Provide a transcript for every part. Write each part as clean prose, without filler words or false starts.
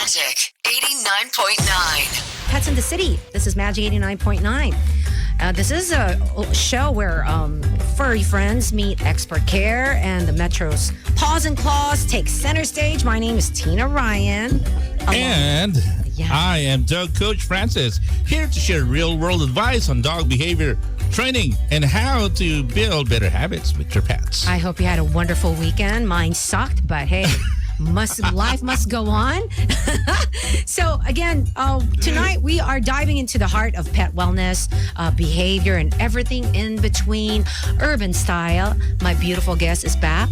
Magic 89.9. Pets in the City. This is Magic 89.9. This is a show where furry friends meet expert care and the Metro's Paws and Claws take center stage. My name is Tina Ryan. And I am Dog Coach Francis, here to share real-world advice on dog behavior, training, and how to build better habits with your pets. I hope you had a wonderful weekend. Mine sucked, but hey, life must go on. So again, tonight we are diving into the heart of pet wellness, behavior, and everything in between. Urban style. My beautiful guest is back.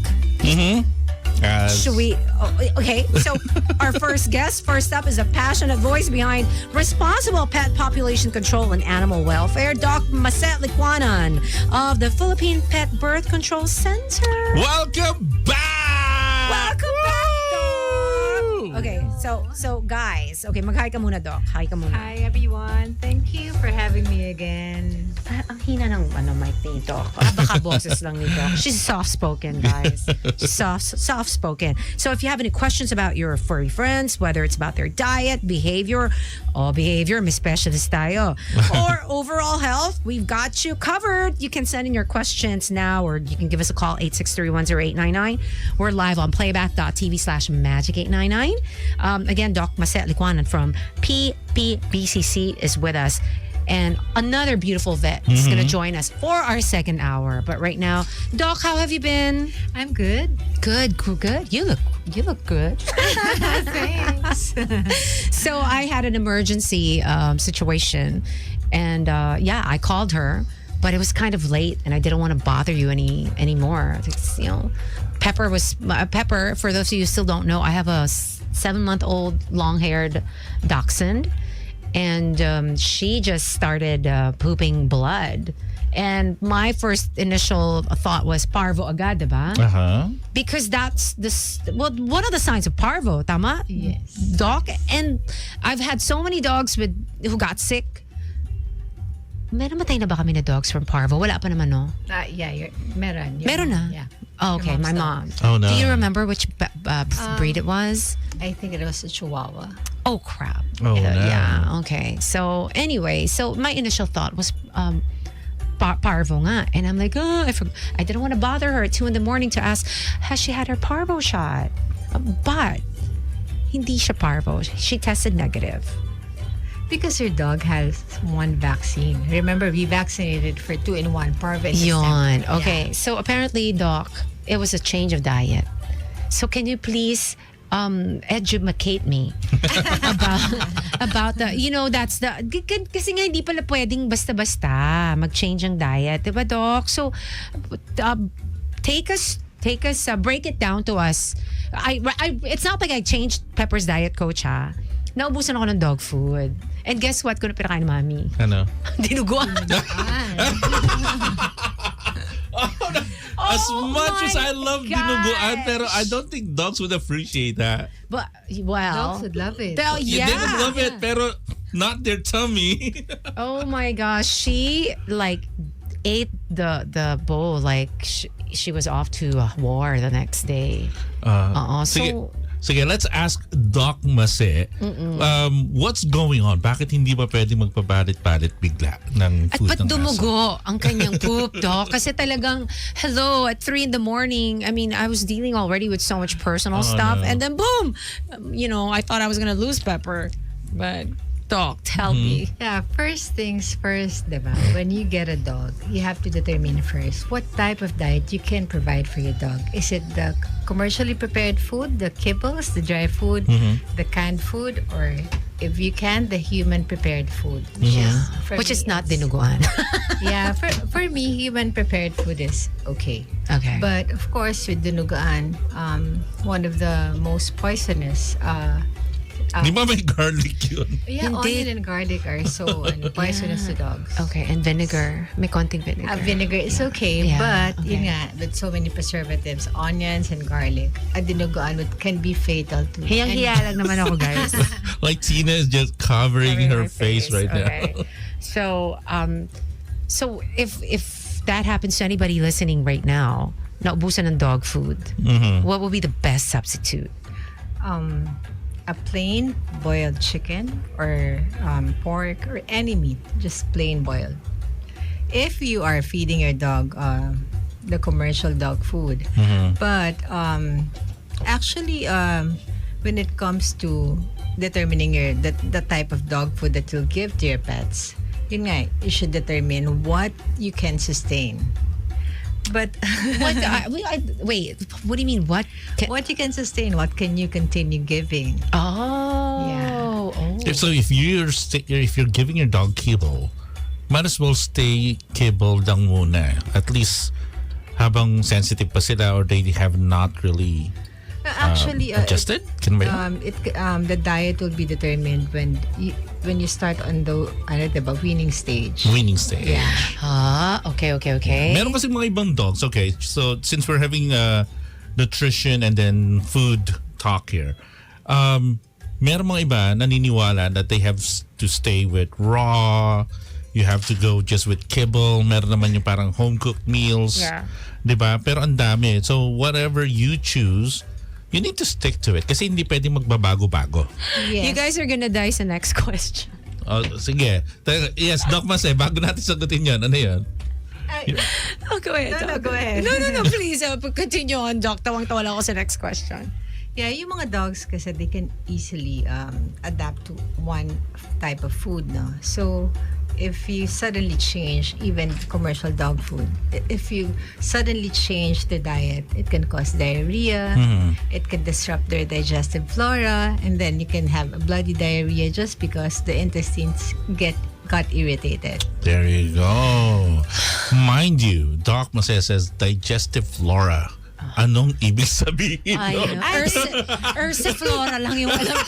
Should we? Okay, so our first up is a passionate voice behind responsible pet population control and animal welfare, Doc Maset Liquanan of the Philippine Pet Birth Control Center. Welcome back! Welcome back, Doc! Okay, so guys, okay, mag-hi ka muna, Doc. Hi ka muna. Hi everyone. Thank you for having me again. Ang hina ng mic ni Doc. Baka boses lang ni Doc. She's soft-spoken, guys. She's soft-spoken. So if you have any questions about your furry friends, whether it's about their diet, behavior, may specialist tayo, or overall health, we've got you covered. You can send in your questions now, or you can give us a call, 863-10899. We're live on playback.tv/magic899. Again, Doc Maset Liquanan from PPBCC is with us. And another beautiful vet is going to join us for our second hour. But right now, Doc, how have you been? I'm good. Good. You look good. Thanks. So I had an emergency situation, and I called her, but it was kind of late, and I didn't want to bother you anymore. It's, Pepper was Pepper. For those of you who still don't know, I have a 7-month-old long-haired dachshund. And she just started pooping blood. And my first initial thought was parvo agad, diba? Uh-huh. Because that's one of the signs of parvo, tama? Yes. Doc, and I've had so many dogs who got sick. May namatay na ba kami na dogs from parvo? Wala pa naman, no? Meron. Meron na? Yeah. Oh, okay, my mom. Oh, no. Do you remember which breed it was? I think it was a Chihuahua. Oh, crap. Oh, no. Yeah, okay. So, anyway, my initial thought was parvo nga. And I'm like, I didn't want to bother her at 2 a.m. to ask, has she had her parvo shot? But, hindi siya parvo. She tested negative. Because your dog has one vaccine. Remember, we vaccinated for 2-in-1 parvo. Yon. Okay. Yeah. So, apparently, Doc, it was a change of diet. So, can you please educate me about the, that's the, kasi nga hindi pala pwedeng basta-basta mag-change ang diet, diba, Doc? So take us break it down to us. It's not like I changed Pepper's diet, Coach, ha. Naubusan ako ng dog food. And guess what? Kung pinakain ni Mami? Ano? Dinuguan. As much as I love dinuguan, pero I don't think dogs would appreciate that. But, well, dogs would love it. Well, yeah. They would love it, pero not their tummy. Oh my gosh, she ate the bowl like she was off to a war the next day. Sige, let's ask Doc Mase, what's going on? Bakit hindi ba pwedeng magpabalit-balit bigla ng food at ba't ng dumugo ang kanyang poop, Doc? Kasi talagang, hello, at 3 a.m. I mean, I was dealing already with so much personal stuff. No. And then boom, I thought I was going to lose Pepper. But Doc, tell me. Yeah, first things first, diba? When you get a dog, you have to determine first what type of diet you can provide for your dog. Is it the commercially prepared food, the kibbles, the dry food, the canned food, or if you can, the human prepared food? Which is not dinuguan. Yeah, for me, human prepared food is okay. Okay. But of course, with dinuguan, one of the most poisonous Di ba may garlic yun? yeah, onion and garlic are so poisonous to dogs. Okay, and vinegar. May konting vinegar. Vinegar is okay, but yun nga, with so many preservatives, onions and garlic, a dinuguan can be fatal to. Hiyang-hiya lang naman ako, guys. Like Tina is just covering her face right okay. now. So if that happens to anybody listening right now, naubusan ng dog food, what would be the best substitute? a plain boiled chicken or pork or any meat, just plain boiled. If you are feeding your dog the commercial dog food, but actually, when it comes to determining the type of dog food that you'll give to your pets, yun nga, you should determine what you can sustain. But wait, what do you mean? What? what you can sustain, what can you continue giving? Oh. Yeah. Oh. So if you're giving your dog kibble, might as well stay kibble lang muna. At least habang sensitive pa sila or they have not really Actually, adjusted. Can ba yun? the diet will be determined when you start on the diba, weaning stage. Weaning stage. Yeah. Okay. Meron kasi mga ibang dogs. Okay, so since we're having nutrition and then food talk here, meron mga iba naniniwala that they have to stay with raw. You have to go just with kibble. Meron naman yung parang home-cooked meals. Yeah. Diba? Pero ang dami. So whatever you choose, you need to stick to it. Kasi hindi pwedeng magbabago-bago. Yes. You guys are gonna die sa next question. Oh, sige. Yes, Doc Mas, bago natin sagutin yan. Ano yan? Oh, go ahead. No, Doc. go ahead. No, please. Continue on, Doc. Tawang-tawa lang ako sa next question. Yeah, yung mga dogs kasi they can easily adapt to one type of food, no? So, if you suddenly change even commercial dog food, if you suddenly change the diet, it can cause diarrhea, it can disrupt their digestive flora, and then you can have a bloody diarrhea just because the intestines got irritated. There you go. Mind you, Doc Mas says digestive flora. Anong ibig sabihin? Ay, nun? Ursiflora lang yung alam.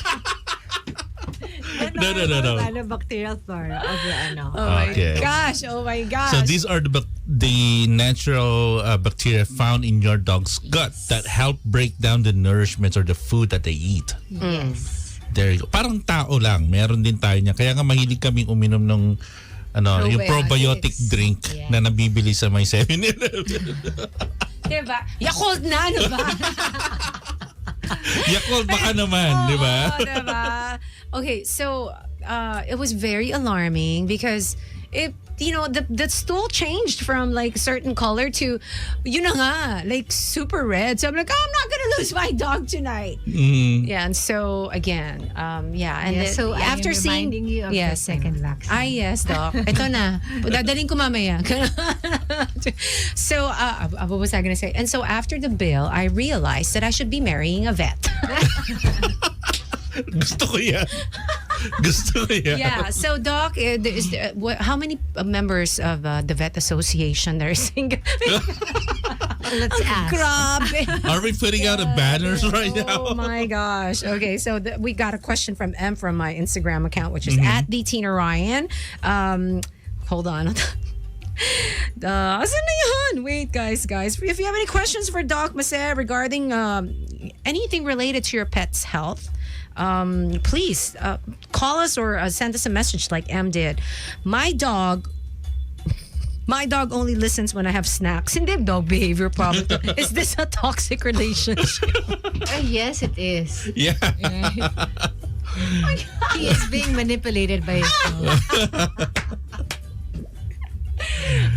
No. Bacterial flora of the Oh my Okay. gosh. Oh my gosh. So these are the natural bacteria found in your dog's gut that help break down the nourishments or the food that they eat. Yes. There you go. Parang tao lang. Meron din tayo niya. Kaya nga mahilig kaming uminom ng yung probiotic drink Yeah. na nabibili sa may 7-Eleven. Diba? Yakult na, diba? Yakult baka naman, di ba? Oo, diba? Okay, so it was very alarming because the stool changed from like certain color to yun na nga, like super red. So I'm like, I'm not gonna lose my dog tonight. Yeah, and so again, and then, so after I am seeing reminding you of the second vaccine. yes, Doc. Ito na. Dadaling ko mamaya. So, what was I gonna say? And so after the bill, I realized that I should be marrying a vet. Gusto ko yan. Yeah. So, Doc, how many members of the Vet Association are single? Let's ask. Grabe. Are we putting out a banners right now? Oh my gosh. Okay, so we got a question from M from my Instagram account, which is at @DTinaRyan. Hold on. Asan na yan? Wait, guys. If you have any questions for Doc Maser regarding anything related to your pet's health, please call us or send us a message like M did. My dog only listens when I have snacks. Hindi dog behavior problem. Is this a toxic relationship? Yes, it is. Yeah. He is being manipulated by his dog.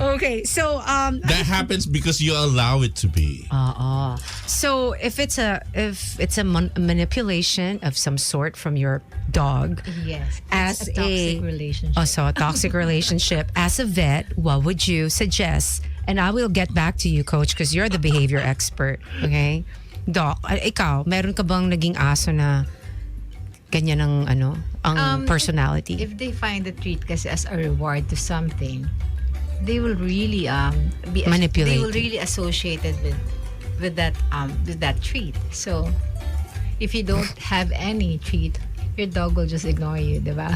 Okay, so That happens because you allow it to be. so if it's a manipulation of some sort from your dog, Yes. as It's a toxic relationship. so a toxic relationship, as a vet, what would you suggest? And I will get back to you, Coach, because you're the behavior expert. Okay, Doc, ikaw, meron ka bang naging aso na ganyan ang personality? If they find the treat kasi as a reward to something, they will really be Manipulate. They will really associate it with that treat. So if you don't have any treat, your dog will just ignore you, diba?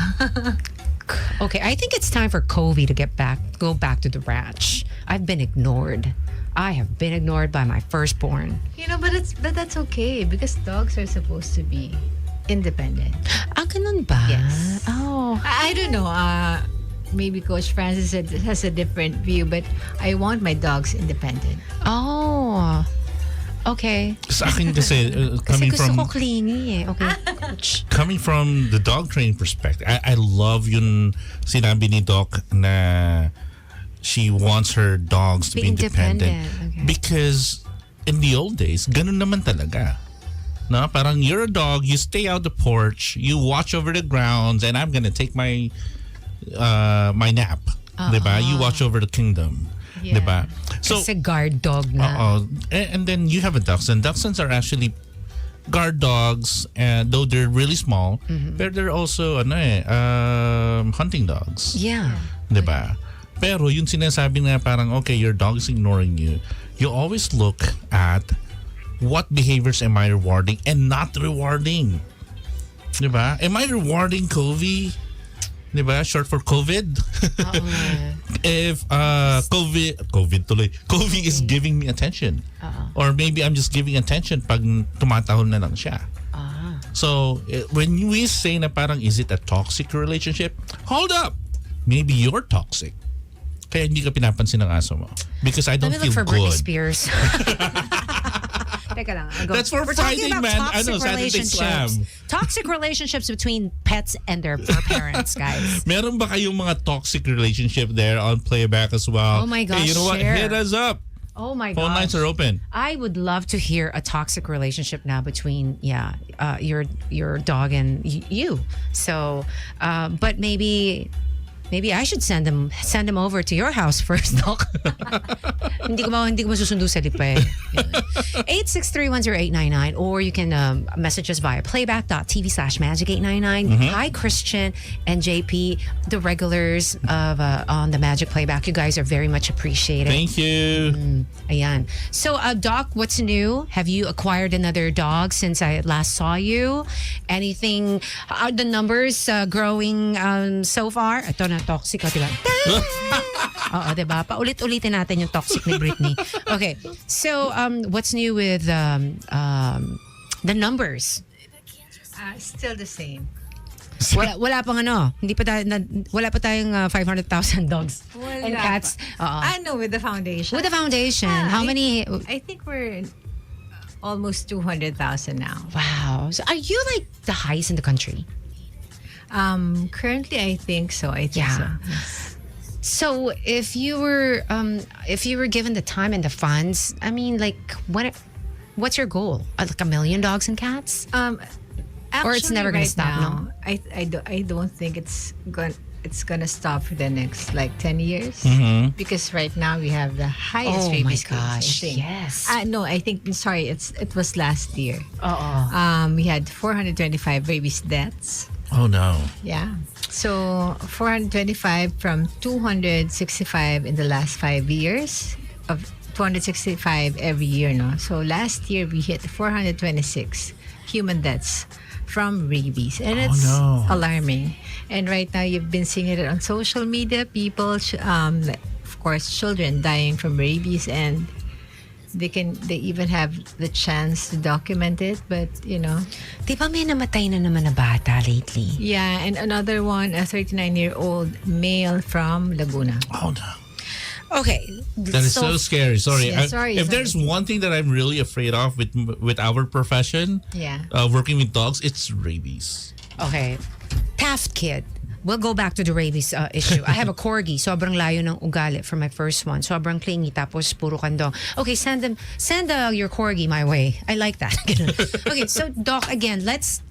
Okay, I think it's time for Covey to go back to the ranch. I've been ignored. I have been ignored by my firstborn. But that's okay because dogs are supposed to be independent. Ganun ba? Yes. Oh. I don't know. Maybe Coach Francis has a different view, but I want my dogs independent. Oh. Okay. Sa akin kasi, Kasi coming gusto from ko clingy eh. Okay. Coach. coming from the dog training perspective, I love yung sinabi ni Doc na she wants her dogs to be Be independent. independent, okay. Because in the old days, ganun naman talaga. No, parang you're a dog, you stay out the porch, you watch over the grounds, and I'm gonna take my my nap. Diba? You watch over the kingdom. Yeah. Diba? So, Kasi guard dog na. and then you have a dachshund. Dachshunds are actually guard dogs, and though they're really small, but they're also hunting dogs. Yeah. Diba? Pero yung sinasabi na parang, okay, your dog is ignoring you, you always look at what behaviors am I rewarding and not rewarding. Diba? Am I rewarding COVID? Diba? Short for COVID. If COVID is giving me attention. Or maybe I'm just giving attention pag tumatahol na lang siya. So, when we say na parang, is it a toxic relationship? Hold up! Maybe you're toxic. Kaya hindi ka pinapansin ng aso mo. Because I don't Let me feel look for Britney good. Spears. Teka lang. I'll go. That's for We're talking Friday, about man. toxic Saturday Slam. Toxic relationships between pets and their parents, guys. Meron ba kayong mga toxic relationship there on playback as well? Oh my gosh, Hey, you know what? share. Hit us up. Oh my Phone gosh. lines are open. I would love to hear a toxic relationship now between your dog and you. So, but maybe I should send them over to your house first, Doc. hindi ko masusundo sa lipa. 863-10899, or you can message us via playback.tv/magic899. Hi, Christian and JP, the regulars of on the Magic Playback. You guys are very much appreciated. Thank you. Ayan. So, Doc, what's new? Have you acquired another dog since I last saw you? Anything? Are the numbers growing so far? Ito na, toxic. O, diba? Oo, diba? Paulit-ulitin natin yung toxic ni Britney. Okay. So, what's new with the numbers? Still the same. Wala pang wala pa tayong 500,000 dogs and cats. I know, with the foundation. With the foundation, how many? I think we're almost 200,000 now. Wow. So are you like the highest in the country? Currently, I think so. Yeah. So if you were given the time and the funds, I mean, like, what's your goal? Like 1 million dogs and cats? Actually, Or it's never gonna right stop, now, I don't think it's gonna stop for the next like 10 years, because right now we have the highest Oh my rabies case, gosh, I think. yes. No, I think, sorry, it was last year. Oo. We had 425 rabies deaths. Oh no. Yeah. So 425 from 265 in the last 5 years, of 265 every year, no? So last year we hit 426 human deaths from rabies, and it's no. alarming. And right now you've been seeing it on social media, people like, of course, children dying from rabies, and they even have the chance to document it, but Di ba may namatay na naman na bata lately? yeah. And another one, a 39-year-old male from Laguna. Oh no. Okay. That is so scary. Sorry. Yeah, sorry. If there's one thing that I'm really afraid of with our profession, Yeah. working with dogs, it's rabies. Okay. Taft kid. We'll go back to the rabies issue. I have a corgi. Sobrang layo ng ugali for my first one. Sobrang clingy, tapos puro kandong. Okay, send your corgi my way. I like that. Okay, so Doc, again, let's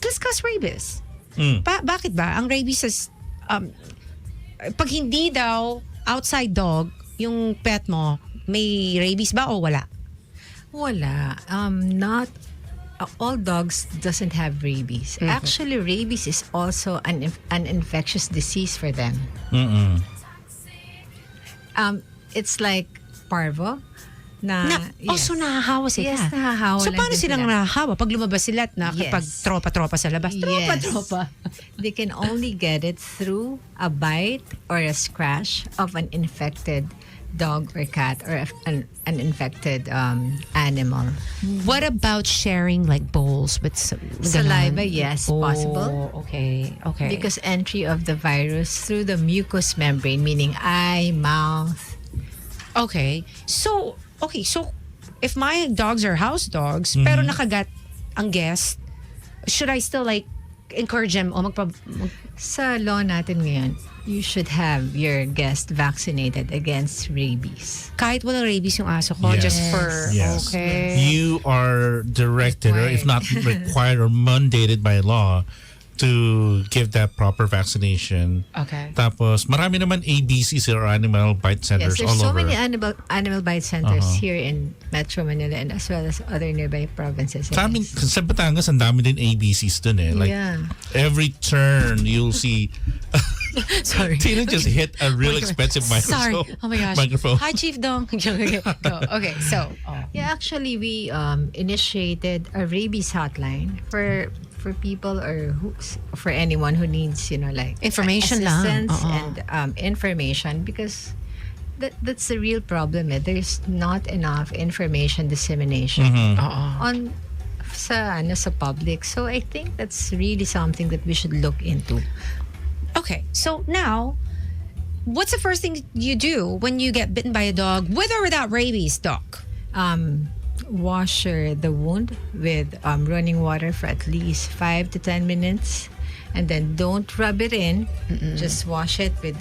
discuss rabies. Bakit ba? Ang rabies is, pag hindi daw outside dog, yung pet mo, may rabies ba o wala? Wala. Not all dogs doesn't have rabies. Actually, rabies is also an infectious disease for them. It's like parvo. So nahahawa sila. Yes, nahahawa So lang paano din silang sila. nahahawa? Pag lumabas sila at nakipag Yes. tropa sa labas. Tropa. They can only get it through a bite or a scratch of an infected dog or cat, or an infected animal. What about sharing like bowls with Saliva, ganon? yes, Oh, possible. Okay. Because entry of the virus through the mucous membrane, meaning eye, mouth. Okay. So if my dogs are house dogs, pero nakagat ang guest, should I still like encourage them o Sa law natin ngayon, you should have your guest vaccinated against rabies. kahit walang rabies yung aso ko, Yes. just for Yes. okay. You are directed, or if not required or mandated by law, to give that proper vaccination. Okay. Tapos, marami naman ABCs or animal bite centers Yes, there's all so over. many animal bite centers here in Metro Manila and as well as other nearby provinces. Sa amin, sa Batangas, ang dami din ABCs dun eh. Like, Yeah. every turn, you'll see... Sorry. Tina just hit a real expensive Sorry. microphone. Oh my gosh. Microphone. Hi, Chief Dong. Okay, go. Okay, so. Yeah, actually, we initiated a rabies hotline for people or for anyone who needs, like Information lang. assistance and information, because that's the real problem. There's not enough information dissemination on sa public. So I think that's really something that we should look into. Okay, so now, what's the first thing you do when you get bitten by a dog, with or without rabies, Doc? Wash the wound with running water for at least 5 to 10 minutes, and then don't rub it in. Just wash it with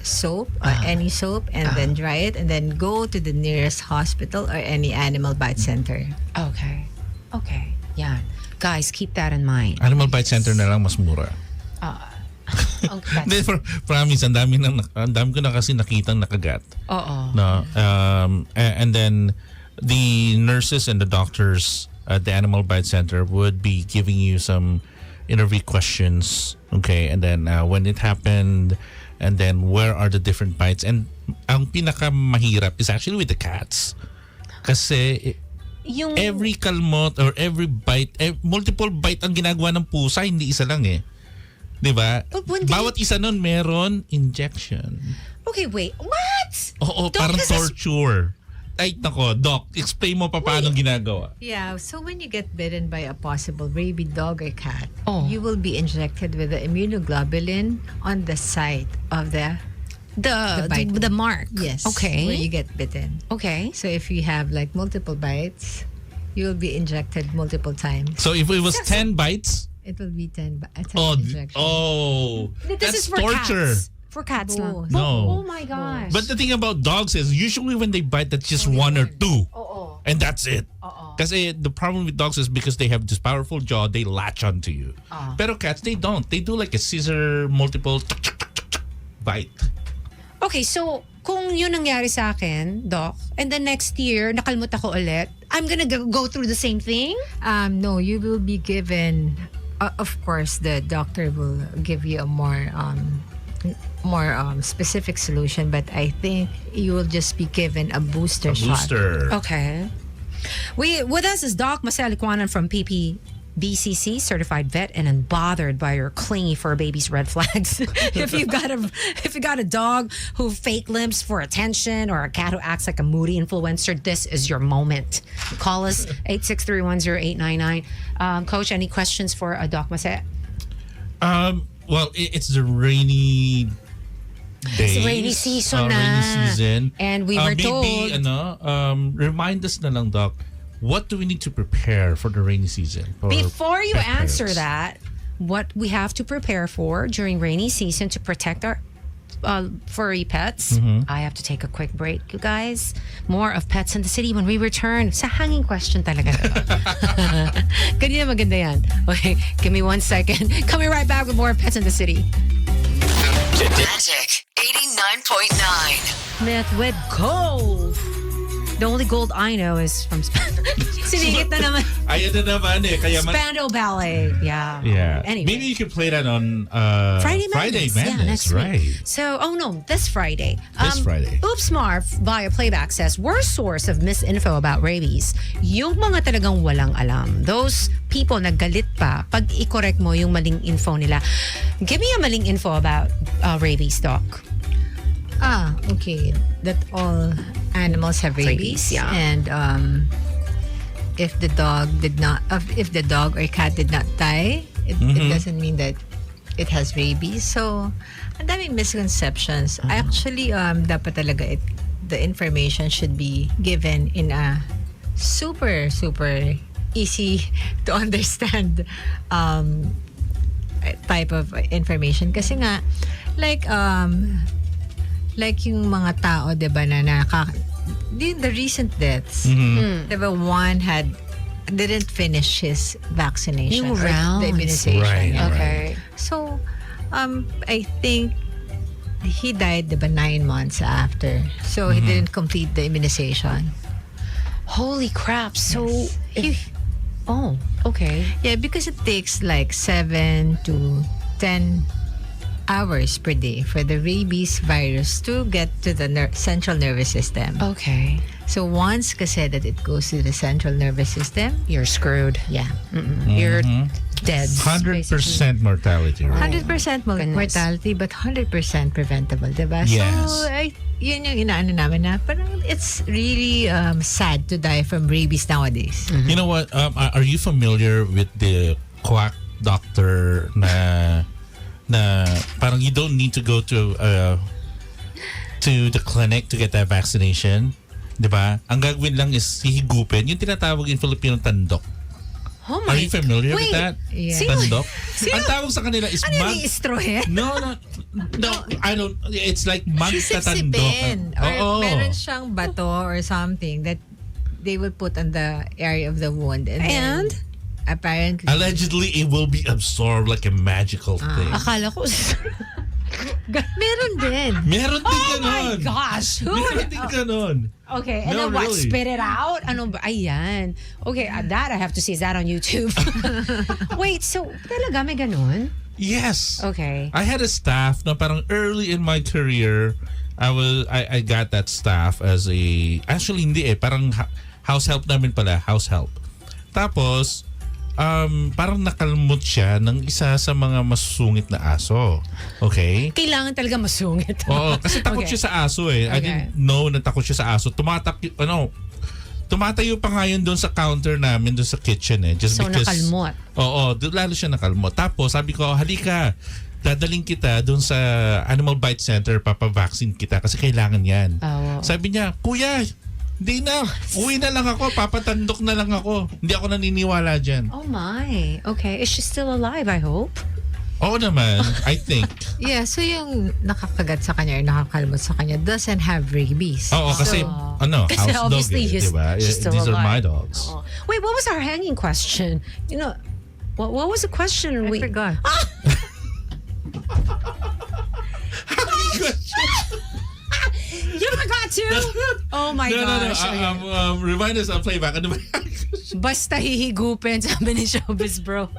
soap or any soap, and then dry it, and then go to the nearest hospital or any animal bite center. Okay. Yeah. Guys, keep that in mind. Animal bite center na lang mas mura. Okay. Hindi, promise, ang dami ko na kasi nakitang nakagat. No? And then, the nurses and the doctors at the animal bite center would be giving you some interview questions, okay, and then when it happened, and then where are the different bites, and ang pinakamahirap is actually with the cats kasi every kalmot or every bite, multiple bite ang ginagawa ng pusa, hindi isa lang eh, di ba? Bawat isa nun meron injection. Okay, wait, what? Oo, Doc, parang this is- torture. Ay, nako, Doc, explain mo pa paano ginagawa. Yeah, so when you get bitten by a possible rabid dog or cat, Oh. you will be injected with the immunoglobulin on the site of the bite. The mark. Yes. Okay. Where you get bitten. Okay. So if you have like multiple bites, you will be injected multiple times. So if it was 10 bites, It will be 10 injections. This that's is for torture. cats. For cats lang. Both. No. Oh my gosh. But the thing about dogs is usually when they bite, that's just one or two. And that's it. Kasi the problem with dogs is because they have this powerful jaw, they latch onto you. Pero cats, they don't. They do like a scissor, multiple bite. Okay, so kung yun nangyari sa akin, Doc, and then next year, nakalmot ako ulit, I'm gonna go through the same thing? No, you will be given. Of course, the doctor will give you a more specific solution, but I think you will just be given a booster shot. Okay. With us is Doc Marcel Liquanan from PPBCC, certified vet and unbothered by your clingy fur baby's red flags. if you got a dog who fake limps for attention or a cat who acts like a moody influencer, this is your moment. Call us 863-10899. Coach, any questions for Doc Marcel? Well, it's the rainy days. It's rainy season na. Rainy season. And we were told... remind us na lang, Doc, what do we need to prepare for the rainy season? Before you pet answer parents? that, what we have to prepare for during rainy season to protect our furry pets, I have to take a quick break, you guys. More of Pets in the City when we return. Sa hanging question talaga. Ganyan maganda yan. Okay, give me 1 second. Coming right back with more of Pets in the City. Magic 89.9. Myth with gold. The only gold I know is from Sinigit na naman. Ayan na naman eh. Kaya Spandau Ballet. Yeah. Yeah. Anyway. Maybe you could play that on Friday Madness. Yeah, next right? week. So, this Friday. This Friday. Oops Marv via playback says, worst source of misinfo about rabies, yung mga talagang walang alam. Those people na galit pa pag i-correct mo yung maling info nila. Give me a maling info about rabies, Doc. Okay. That all animals have rabies. Yeah. And if the dog or cat did not die, it doesn't mean that it has rabies. So, ang daming misconceptions. Actually, dapat talaga the information should be given in a super, super easy to understand type of information. Kasi nga, like yung mga tao, diba, the recent deaths, diba, one didn't finish his vaccination New or rounds. the immunization. Right, Yeah. Okay. So, I think he died diba 9 months after. So, he didn't complete the immunization. Holy crap. So, Yes. oh, okay. Yeah, because it takes like 7 to 10 hours per day for the rabies virus to get to the central nervous system. Okay. So once kasi that it goes to the central nervous system, You're screwed. yeah, You're dead. 100% mortality rate. 100% Goodness. mortality but 100% preventable, diba? Yes. So, yun yung inaano namin na parang it's really sad to die from rabies nowadays. You know what? Are you familiar with the quack doctor na parang you don't need to go to the clinic to get that vaccination? Diba? Ang gagawin lang is hihigupin. Yung tinatawag in Filipino tandok. Oh Are my. you familiar Wait. with that? Yeah. Tandok? Ang tawag sa kanila is Ano yung istrohe? No, I don't. It's like magtatandok. Sisipin. Or Oo. meron siyang bato or something that they will put on the area of the wound. And? Then, apparently, Allegedly, it will be absorbed like a magical thing. Akala ko. meron din. Meron din Oh my ganon. gosh. Who Meron would... din ganon. Okay, and No, then what? really. Spit it out? Ano ba? Ayan. Okay, that I have to see. Is that on YouTube? Wait, so talaga may ganun? Yes. Okay. I had a staff na parang early in my career, I got that staff as actually hindi parang house help namin pala, house help. Tapos parang nakalmot siya ng isa sa mga masungit na aso. Okay? Kailangan talaga masungit. Oo, kasi takot Okay. siya sa aso eh. I Okay. didn't know na takot siya sa aso. Tumatayo pa nga yun doon sa counter namin doon sa kitchen eh. Just So, because, nakalmot. Oo, lalo siya nakalmot. Tapos sabi ko, halika, dadaling kita doon sa Animal Bite Center, papavaccine kita kasi kailangan yan. Oo. Sabi niya, kuya, hindi na. Uwi na lang ako. Papatandok na lang ako. Hindi ako naniniwala dyan. Oh my. Okay. Is she still alive, I hope? Oo naman, I think. Yeah, so yung nakakagat sa kanya or nakakalmot sa kanya doesn't have rabies. Oo, kasi Kasi house dog obviously eh, diba? she's still These are my alive. dogs. Oh. Wait, what was our hanging question? You know, what was the question? I forgot. You forgot too? Oh my gosh. No. Remind us, I'll play back. Ano ba? Basta hihigupin, sabi ni Showbiz Bro.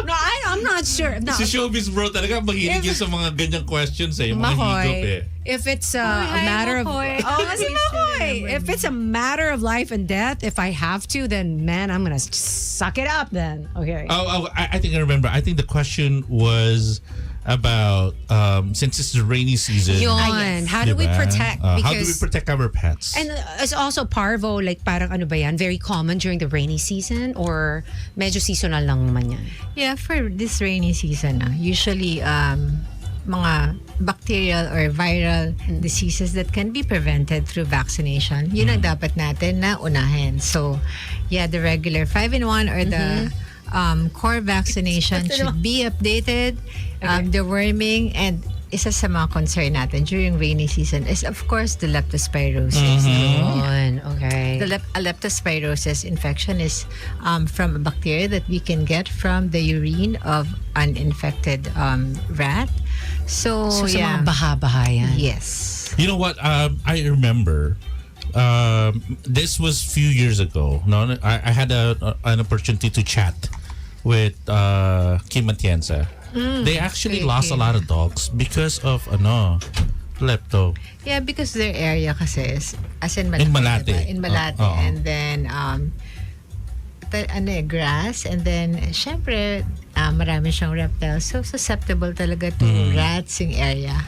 No, I'm not sure. No. Si Showbiz Bro talaga mahilig yun sa mga ganyang questions eh. Yung mga higup eh. If it's a Hi, matter of Makoy. si Makoy. If it's a matter of life and death, if I have to, then man, I'm gonna suck it up. Then okay. I think I remember. I think the question was about since it's the rainy season. Yun. How do we diba? protect? How do we Because protect our pets? and it's also parvo, like parang ano ba yan? Very common during the rainy season or medyo seasonal lang naman yan? Yeah, for this rainy season, usually mga bacterial or viral diseases that can be prevented through vaccination, yun ang dapat natin na unahin. So, yeah, the regular 5-in-1 or the core vaccination should be updated. The worming and isa sa mga concern natin during rainy season is of course the leptospirosis. Yun. Okay. The leptospirosis infection is from a bacteria that we can get from the urine of an infected rat. So So sa yeah. mga baha-baha yan. Yes. You know what? I remember. This was few years ago. No, I had an opportunity to chat with Kim Atienza. They actually lost a lot of dogs because of lepto. Yeah, because their area kasi is as in Malate. In Malate. Diba? In Malate. Oo. And then grass, and then syempre marami siyang reptiles, so susceptible talaga to rats in area.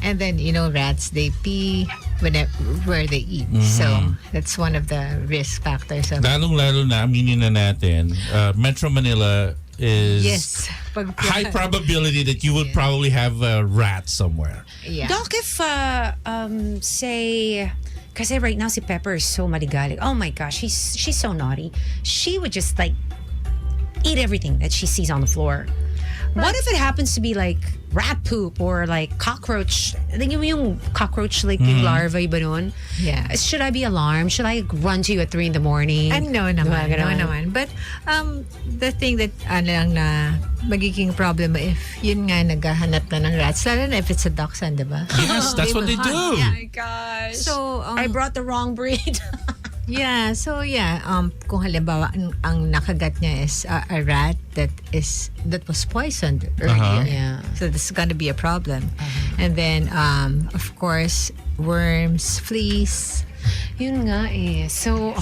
And then rats, they pee where they eat, so that's one of the risk factors of Lalong-lalo na, aminin na natin, Metro Manila is yes, high probability that you would probably have a rat somewhere. yeah. Doc, if say Kasi right now si Pepper is so maligalig. Oh my gosh, she's so naughty. She would just like eat everything that she sees on the floor. What if it happens to be like rat poop or like cockroach? Yung cockroach, like yung larvae ba nun? Yeah. Should I be alarmed? Should I run to you at 3 a.m? No naman, Diba, no ganun? naman. But the thing that lang na magiging problem if yun nga naghahanap na ng rats, lalo na if it's a dachshund, diba? Yes, that's what they will do. hunt. Yeah. my gosh. So, I brought the wrong breed. yeah, kung halimbawa ang nakagat niya is a rat that was poisoned earlier. Yeah. So this is going to be a problem. And then of course worms, fleas. Yun nga eh. So,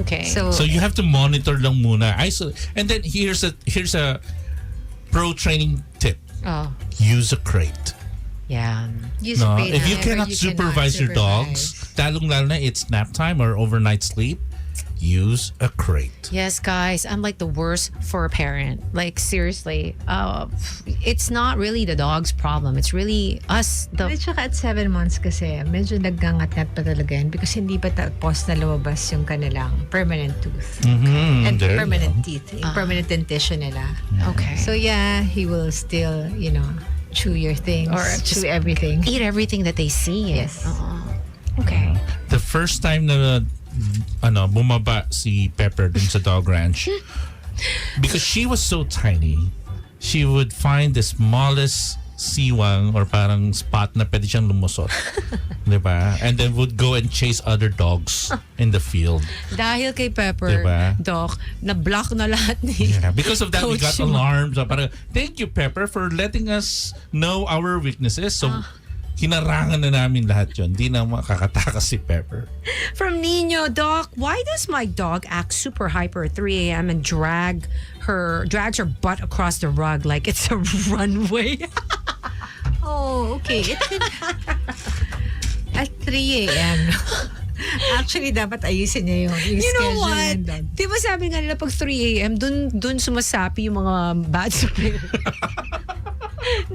okay. So you have to monitor lang muna. And then here's a pro training tip. oh, Use a crate. yeah. Use No, bait if you whenever cannot supervise your dogs, lalong-lalo na it's nap time or overnight sleep, use a crate. Yes, guys, I'm like the worst for a parent. Like seriously, it's not really the dog's problem. It's really us. At saka at 7 months kasi, medyo naggangat-ngat pa talaga yan because hindi pa tapos na lumabas yung kanilang permanent tooth. And There you permanent go. teeth. Yung permanent dentition nila. Okay. So yeah, he will still, chew your things. Or just chew everything. eat everything that they see. Yes. Okay. The first time na bumaba si Pepper dun sa dog ranch, because she was so tiny, she would find the smallest siwang or parang spot na pwede siyang lumusot. Diba? And then would go and chase other dogs in the field. Dahil kay Pepper, Diba? Doc, na-block na lahat ni... Yeah, because of that, we got Coach mo. alarmed. So, parang, thank you, Pepper, for letting us know our weaknesses. So, hinarangan na namin lahat yun. Di na makakatakas si Pepper. From Nino, Doc, why does my dog act super hyper at 3 a.m. and drags her butt across the rug like it's a runway? Oh, okay. It could... At 3 a.m. Actually, dapat ayusin niya yung You know schedule what? ng dog. Di ba sabi nga nila pag 3 a.m., dun sumasapi yung mga bad spirit.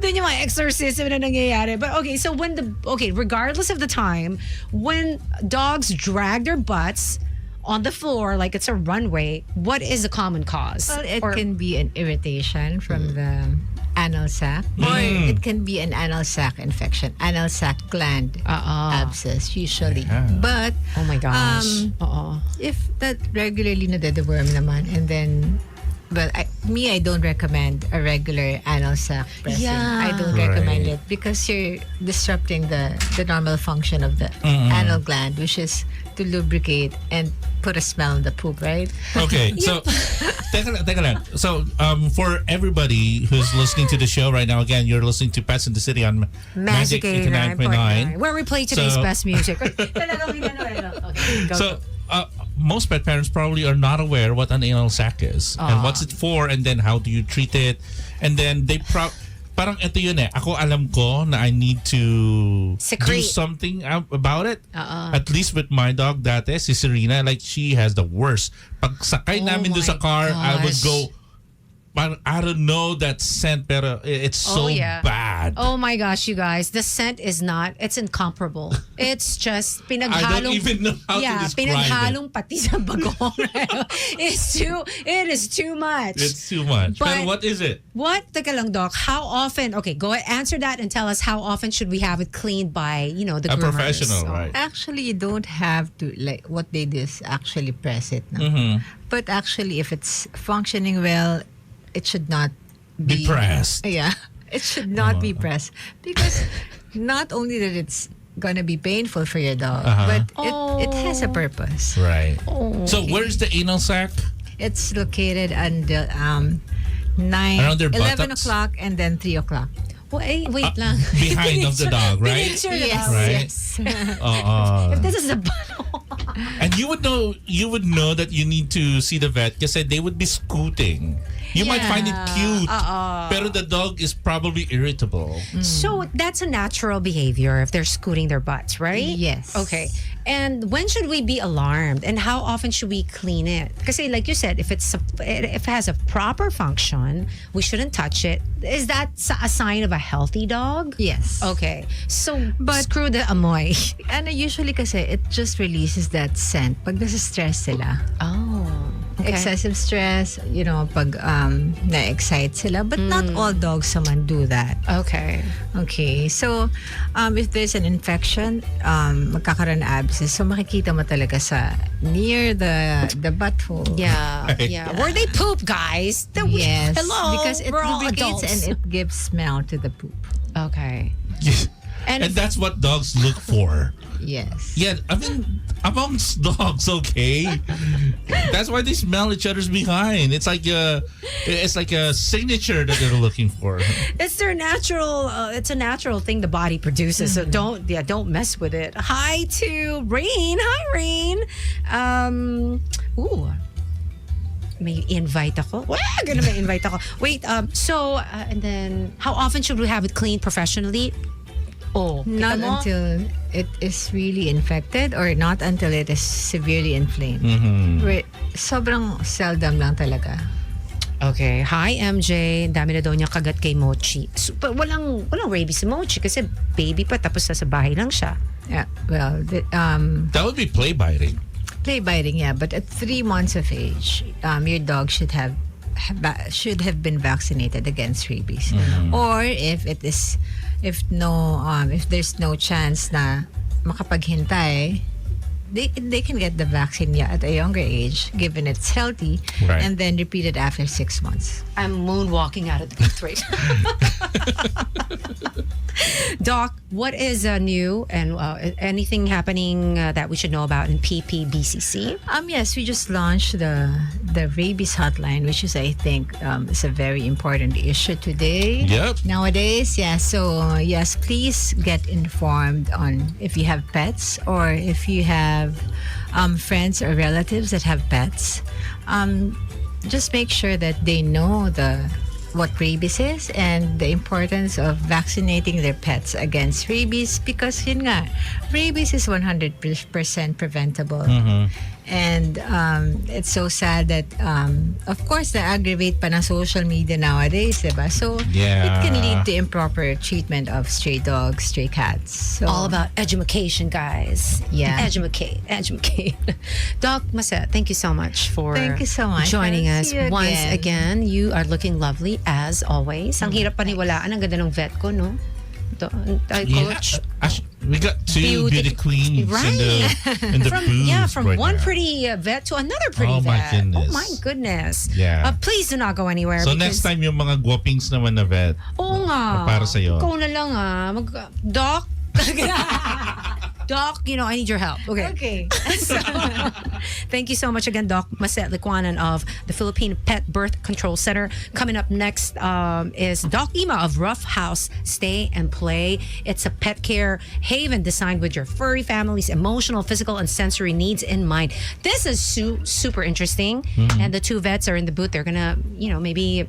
Dun yung mga exorcism na nangyayari. But okay, so regardless of the time, when dogs drag their butts on the floor like it's a runway, what is the common cause? Well, it can be an irritation from the anal sac, or it can be an anal sac infection, anal sac gland abscess usually. Yeah. But Oh my gosh. if that regularly nade-deworm naman, and then I don't recommend a regular anal sac pressing. Yeah. I don't Right. recommend it because you're disrupting the normal function of the anal gland, which is to lubricate and put a smell on the poop, right? Okay, so teka lang. So for everybody who's listening to the show right now, again, you're listening to Pets in the City on Magic 89.9. Where we play today's So- best music. Okay, go. So most pet parents probably are not aware what an anal sac is and what's it for, and then how do you treat it, and then they parang ito yun eh. Ako alam ko na I need to do Secrete. something about it. At least with my dog dati, si Serena, like she has the worst. Pag sakay namin doon sa my car, I would gosh. go, parang, I don't know that scent, pero it's so bad. Oh my gosh, you guys. The scent is it's incomparable. It's just pinaghalong. I don't even know how to describe pinaghalong pati sa bagong. It is too much. It's too much. But- Pero what is it? What? Teka lang, Doc. How often? Okay, go ahead, answer that and tell us how often should we have it cleaned by, the A groomers. professional, right? Actually, you don't have to, like, what they do is actually press it. No? But actually, if it's functioning well, it should not Be pressed. Yeah, it should not be pressed because not only that it's gonna be painful for your dog, but it has a purpose. Right. So where's the anal sac? It's located until 9, Around their 11 buttocks? o'clock, and then 3 o'clock. Wait lang. Behind of the dog, right? Pinicture Yes, na Right. yes. If this is the And you would know that you need to see the vet kasi they would be scooting. You might find it cute, pero the dog is probably irritable. So that's a natural behavior if they're scooting their butts, right? Yes. Okay. And when should we be alarmed? And how often should we clean it? Because like you said, if if it has a proper function, we shouldn't touch it. Is that a sign of a healthy dog? Yes. Okay. So, but screw the amoy. And usually kasi it just releases that scent pag nasa stress sila. Oh. Okay. Excessive stress, pag na-excite sila. But not all dogs naman do that. Okay. Okay. So, if there's an infection, magkakaroon ng abscess. So, makikita mo talaga sa near the butthole. Yeah. Yeah. Where they poop, guys. Yes. Hello. Because it we're all lubricates adults. and it gives smell to the poop. Okay. And that's what dogs look for. Yes. Yeah, I mean, amongst dogs, okay. That's why they smell each other's behind. It's like a signature that they're looking for. It's their natural. It's a natural thing the body produces. So don't mess with it. Hi to Rain. Hi Rain. May invite ako. Gonna may invite ako. Wait. And then how often should we have it cleaned professionally? Not until it is really infected or not until it is severely inflamed. Sobrang seldom lang talaga. Okay. Hi, MJ. Dami na daw niya kagat kay Mochi. So, but walang rabies si Mochi kasi baby pa tapos sa bahay lang siya. Yeah. Well, that would be play biting. Play biting, yeah. But at 3 months of age, your dog should have been vaccinated against rabies. Or if there's no chance na makapaghintay, they can get the vaccine at a younger age, given it's healthy, right. and then repeat it after 6 months. I'm moonwalking out of the booth right now. Doc, what is new and anything happening that we should know about in PPBCC? Yes, we just launched the rabies hotline, which is, I think, is a very important issue today. Yep. Nowadays, yeah. So yes, please get informed on if you have pets or if you have friends or relatives that have pets. Just make sure that they know what rabies is and the importance of vaccinating their pets against rabies, because yun nga, rabies is 100% preventable. And it's so sad that of course na-aggravate pa ng social media nowadays, diba? So it can lead to improper treatment of stray dogs, stray cats. So, all about education, guys. Yeah. Educate. Doc Maset, thank you so much for Thank you so much. joining I'll us see you once again. again. You are looking lovely as always. Ang hirap paniwalaan. Ang ganda ng vet ko, no? Coach. We got two beauty queens Right. in the booth from right one now. pretty vet to another pretty Oh, vet. my goodness. Oh my goodness. Yeah. Please do not go anywhere. So because, next time yung mga guwapings naman na vet. Oo nga. Para sa'yo. Ikaw na lang Doc. Doc, I need your help. Okay. So, thank you so much again, Doc Maset Liquanan of the Philippine Pet Birth Control Center. Coming up next is Doc Ima of Rough House Stay and Play. It's a pet care haven designed with your furry family's emotional, physical, and sensory needs in mind. This is super interesting. And the two vets are in the booth. They're gonna, maybe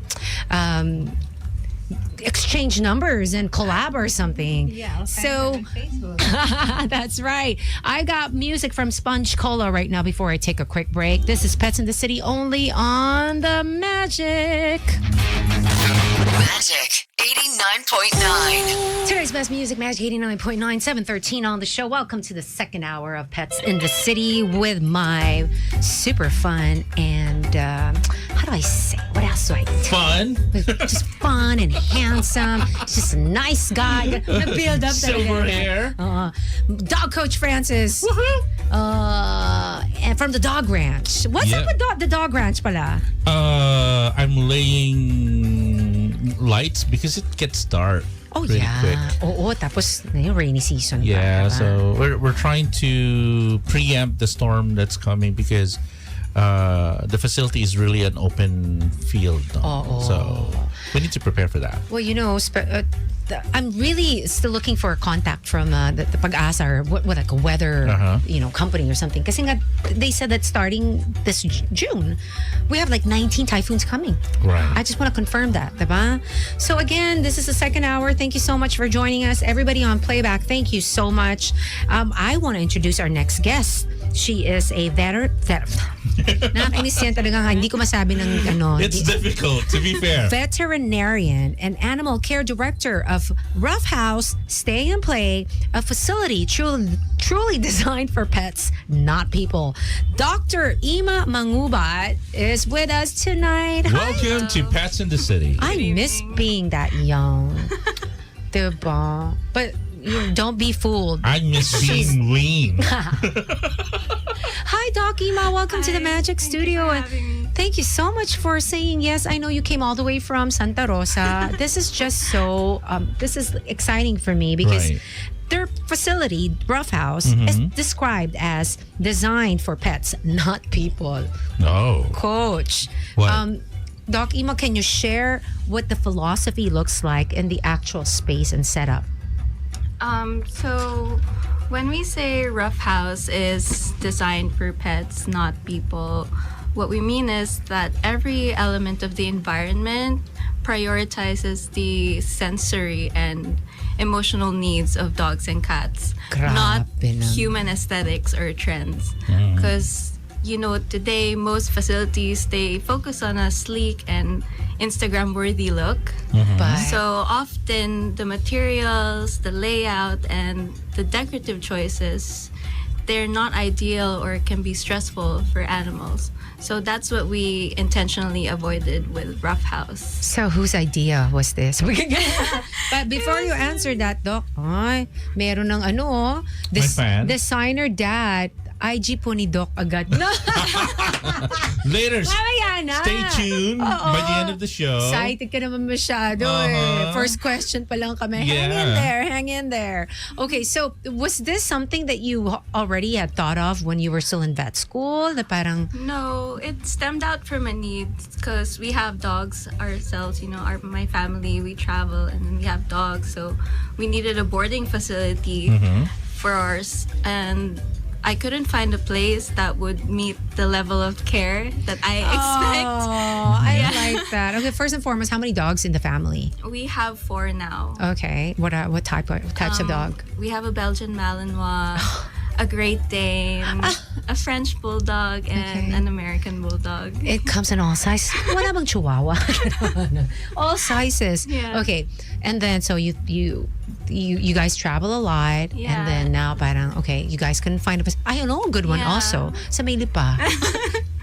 exchange numbers and collab or something. Yeah, so on Facebook. that's right. I got music from Sponge Cola right now before I take a quick break. This is Pets in the City only on the Magic. Magic 89.9. Today's best music, Magic 89.9, 7:13 on the show. Welcome to the second hour of Pets in the City with my super fun and how do I say? What else do I say? Fun. Just fun and handsome. He's just a nice guy. Gonna build up Silver hair. Dog Coach Francis. And from the Dog Ranch. What's up with the Dog Ranch pala? I'm laying lights because it gets dark. Oh pretty yeah. quick. Oo, tapos na yung rainy season. Yeah, pa, so we're trying to preempt the storm that's coming because the facility is really an open field. No? Oo. So We need to prepare for that. Well, I'm really still looking for a contact from the Pag-asa or what like a weather company or something. Kasi nga, they said that starting this June, we have like 19 typhoons coming. Right. I just want to confirm that, diba? So again, this is the second hour. Thank you so much for joining us. Everybody on playback, thank you so much. I want to introduce our next guest. She is a nakakainis yan talaga nga. Hindi ko masabi ng It's difficult, to be fair. Veterinarian and animal care director of Rough House Stay and Play, a facility truly designed for pets, not people. Dr. Ima Mangubat is with us tonight. Welcome to Pets in the City. I miss being that young. Diba? But don't be fooled. I miss being lean. Hi, Doc Ima. Welcome to the Magic Studio. Thank you so much for saying yes. I know you came all the way from Santa Rosa. This is just so, this is exciting for me because their facility, Rough House, is described as designed for pets, not people. No. Coach. What? Doc Ima, can you share what the philosophy looks like in the actual space and setup? So when we say Rough House is designed for pets, not people, what we mean is that every element of the environment prioritizes the sensory and emotional needs of dogs and cats, not human aesthetics or trends. Because today most facilities, they focus on a sleek and Instagram-worthy look. So often the materials, the layout, and the decorative choices, they're not ideal or can be stressful for animals. So that's what we intentionally avoided with Rough House. So whose idea was this? But before you answer that, Doc, meron ng designer dad. IG po ni Doc agad. No. Later. Mamaya na. Stay tuned by the end of the show. Excited ka naman masyado eh. First question pa lang kami. Hang in there. Okay, so was this something that you already had thought of when you were still in vet school? Na parang... No, it stemmed out from a need because we have dogs ourselves. My family, we travel and then we have dogs. So we needed a boarding facility for ours. And I couldn't find a place that would meet the level of care that I expect. Oh, I like that. Okay, first and foremost, how many dogs in the family? We have 4 now. Okay, what types of dog? We have a Belgian Malinois, a Great Dane, a French Bulldog, and an American Bulldog. It comes in all sizes. Wala bang Chihuahua? All sizes. Yeah. Okay, and then so you guys travel a lot, and then now parang you guys couldn't find a place. I know a good one also sa may Lipa.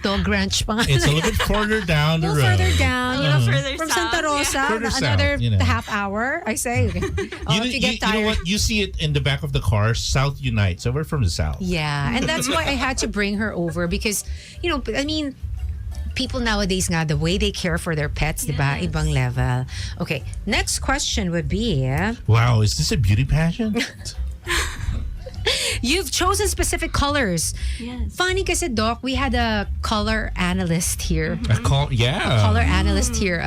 Dog Ranch pa. It's a little bit further down the road. Further down, further from south, Santa Rosa, Further another south, half hour. I say, if you get tired. You know what? You see it in the back of the car. South Unite. So we're from the south. Yeah, and that's why I had to bring her over because, I mean, people nowadays nga, the way they care for their pets, diba? Ibang level. Okay, next question would be... Wow, is this a beauty pageant? You've chosen specific colors. Yes. Funny kasi, Doc, we had a color analyst here. Color analyst here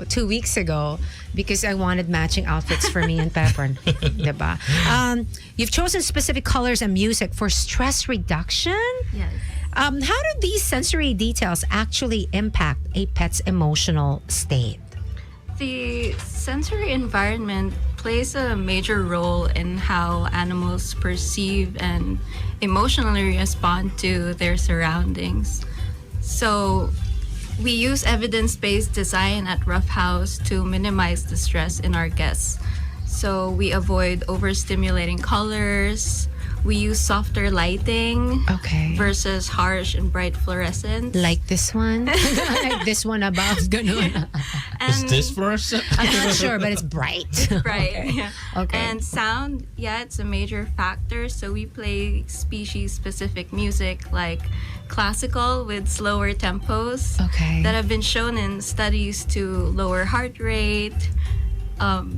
2 weeks ago because I wanted matching outfits for me and Pepper. Diba? You've chosen specific colors and music for stress reduction? Yes. How do these sensory details actually impact a pet's emotional state? The sensory environment plays a major role in how animals perceive and emotionally respond to their surroundings. So we use evidence-based design at Rough House to minimize the stress in our guests. So we avoid overstimulating colors. We use softer lighting versus harsh and bright fluorescent. Like this one? Like this one above? Ganun. Is this fluorescent? I'm not sure, but it's bright. Right. Yeah. Okay. And sound, it's a major factor. So we play species-specific music like classical with slower tempos that have been shown in studies to lower heart rate,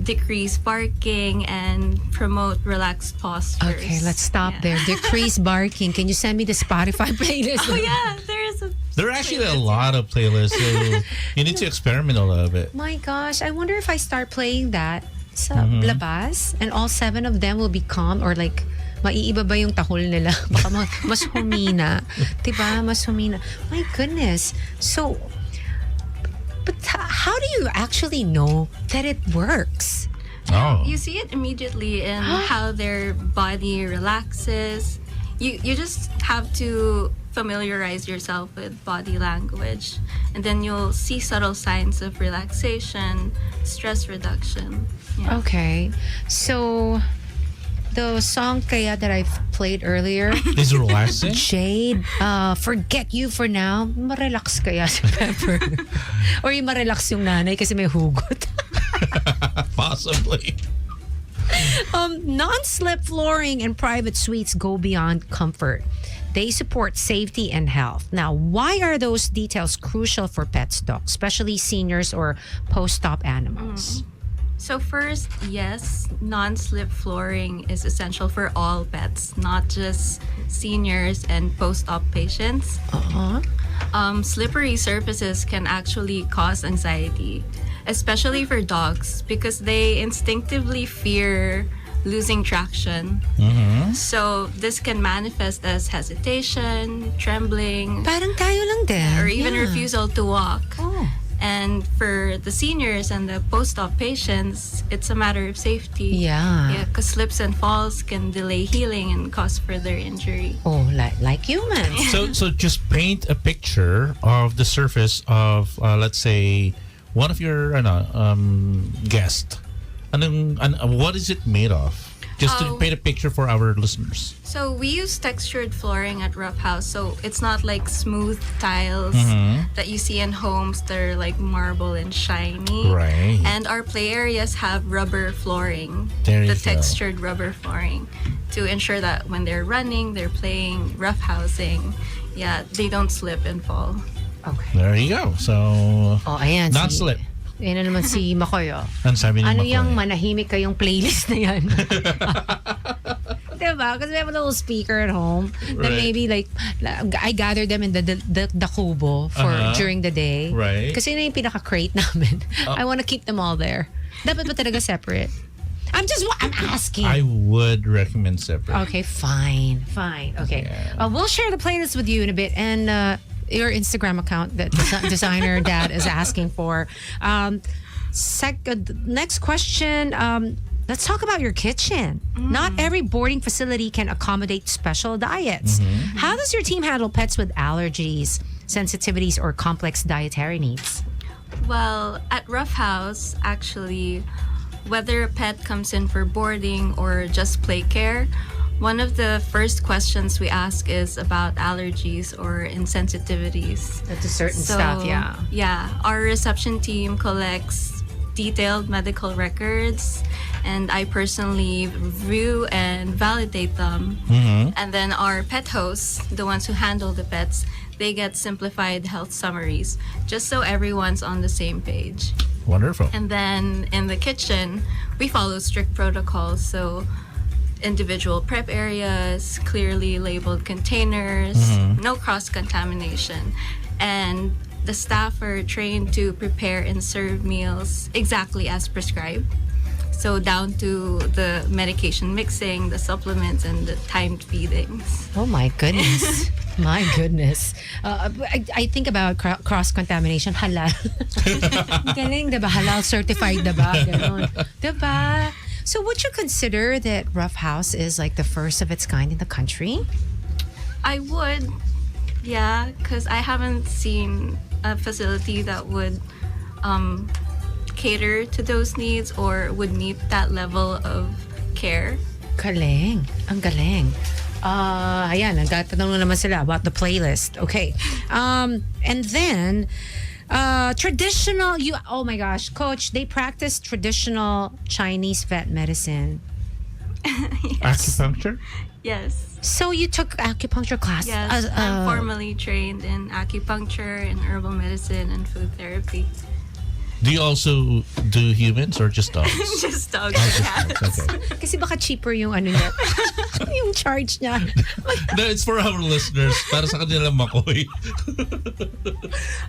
decrease barking, and promote relaxed postures. Okay, let's stop there. Decrease barking. Can you send me the Spotify playlist? Oh yeah, there is a There are actually a lot of playlists, so you need to experiment a little bit. My gosh, I wonder if I start playing that sa labas and all 7 of them will be calm or like maiiba ba yung tahol nila? Baka mas humina. Diba? Mas humina. My goodness. So, but how do you actually know that it works? Oh. You see it immediately in how their body relaxes. You just have to familiarize yourself with body language, and then you'll see subtle signs of relaxation, stress reduction. Yeah. Okay. So, the song kaya that I played earlier, Is it relaxing? Jade, Forget You For Now, marelax kaya si Pepper? Or yung marelax yung nanay kasi may hugot? Possibly. Non-slip flooring and private suites go beyond comfort. They support safety and health. Now, why are those details crucial for pets, dogs, especially seniors or post-op animals? So first, yes, non-slip flooring is essential for all pets, not just seniors and post-op patients. Slippery surfaces can actually cause anxiety, especially for dogs, because they instinctively fear losing traction. So this can manifest as hesitation, trembling, Parang tayo lang din. or even Yeah. refusal to walk. Oh. And for the seniors and the post-op patients, it's a matter of safety. Yeah. Because slips and falls can delay healing and cause further injury. Oh, like humans. So just paint a picture of the surface of, let's say, one of your guests. What is it made of? Just to Oh. paint a picture for our listeners. So we use textured flooring at Rough House, so it's not like smooth tiles that you see in homes that are like marble and shiny. Right. And our play areas have rubber flooring, There you the go. textured rubber flooring, to ensure that when they're running, they're playing, rough housing, they don't slip and fall. Okay. There you go. So, Oh, ayan. non-slip. Yan na naman si Makoy, oh. Ano sabi ni Ano Makoy? yung manahimik kayong playlist na yan? Diba? Because we have a little speaker at home that Right. maybe like I gather them in the kubo for during the day. Right. Kasi yun na yung pinaka-crate namin. I want to keep them all there. Dapat ba talaga separate? I'm asking. I would recommend separate. Okay, fine. Okay. Yeah. We'll share the playlist with you in a bit. And your Instagram account that designer dad is asking for. Next question. Let's talk about your kitchen. Not every boarding facility can accommodate special diets. How does your team handle pets with allergies, sensitivities, or complex dietary needs? Well, at Rough House, actually, whether a pet comes in for boarding or just play care, one of the first questions we ask is about allergies or insensitivities. That's a certain stuff, yeah. Yeah, our reception team collects detailed medical records, and I personally review and validate them. And then our pet hosts, the ones who handle the pets, they get simplified health summaries, just so everyone's on the same page. Wonderful. And then in the kitchen, we follow strict protocols. So individual prep areas, clearly labeled containers, no cross-contamination. And the staff are trained to prepare and serve meals exactly as prescribed. So down to the medication mixing, the supplements, and the timed feedings. Oh my goodness. My goodness. I think about cross-contamination. Halal. Galing, diba? Halal certified, diba? Ganon. Diba? So would you consider that Rough House is like the first of its kind in the country? I would, yeah, because I haven't seen a facility that would cater to those needs or would meet that level of care. Galing. Ang galing. Ayan, nagtatanong na naman sila about the playlist. Okay. And then, traditional, oh my gosh, Coach, they practice traditional Chinese vet medicine. Acupuncture? Yes. So you took acupuncture class? Yes, I'm formally trained in acupuncture and herbal medicine and food therapy. Do you also do humans or just dogs? Just dogs Oh, and just cats. dogs. Okay. Kasi baka cheaper yung ano niya. yung charge niya. No, it's for our listeners. Para sa kanilang makoy.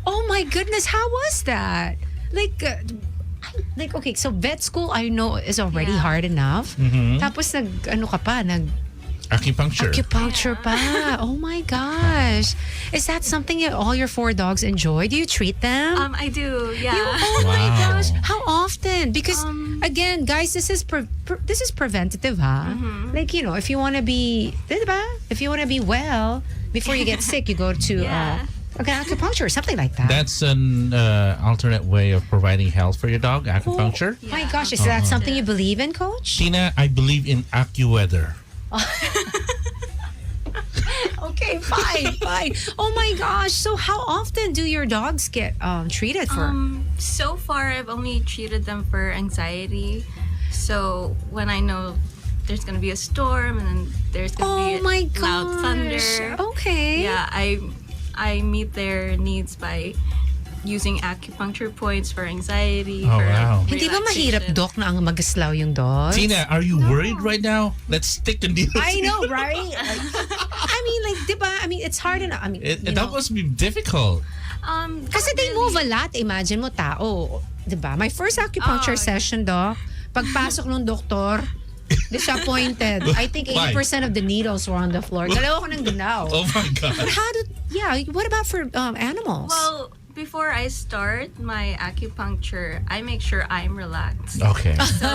Oh my goodness, how was that? Like, okay, so vet school I know is already Yeah. hard enough. Tapos Acupuncture. acupuncture pa. Oh my gosh. Is that something that all your 4 dogs enjoy? Do you treat them? I do, yeah. Oh my Wow. gosh. How often? Because again, guys, this is this is preventative, ha? Like, if you want to be, diba? If you want to be well before you get sick, you go to Yeah. acupuncture or something like that. That's an alternate way of providing health for your dog, acupuncture. Oh my gosh, is that something you believe in, Coach? Tina, I believe in AccuWeather. Okay, fine. Oh my gosh. So how often do your dogs get treated for? So far, I've only treated them for anxiety. So when I know there's gonna be a storm and then there's Oh gonna my be loud thunder, gosh. Okay. yeah, I meet their needs by using acupuncture points for anxiety. Oh, for wow. Hindi ba mahirap, relaxation. Doc, na ang magaslaw yung dogs? Tina, are you worried right now? Let's stick the needle. I know, right? I mean, like, diba? I mean, it's hard enough. I mean, That must be difficult. kasi they move a lot. Imagine mo, tao. Diba? My first acupuncture Oh, session, Doc, pagpasok ng doktor, disappointed. I think Why? 80% of the needles were on the floor. Dalawa ko ng ganaw. Oh my God. But what about for animals? Well, before I start my acupuncture, I make sure I'm relaxed. Okay. So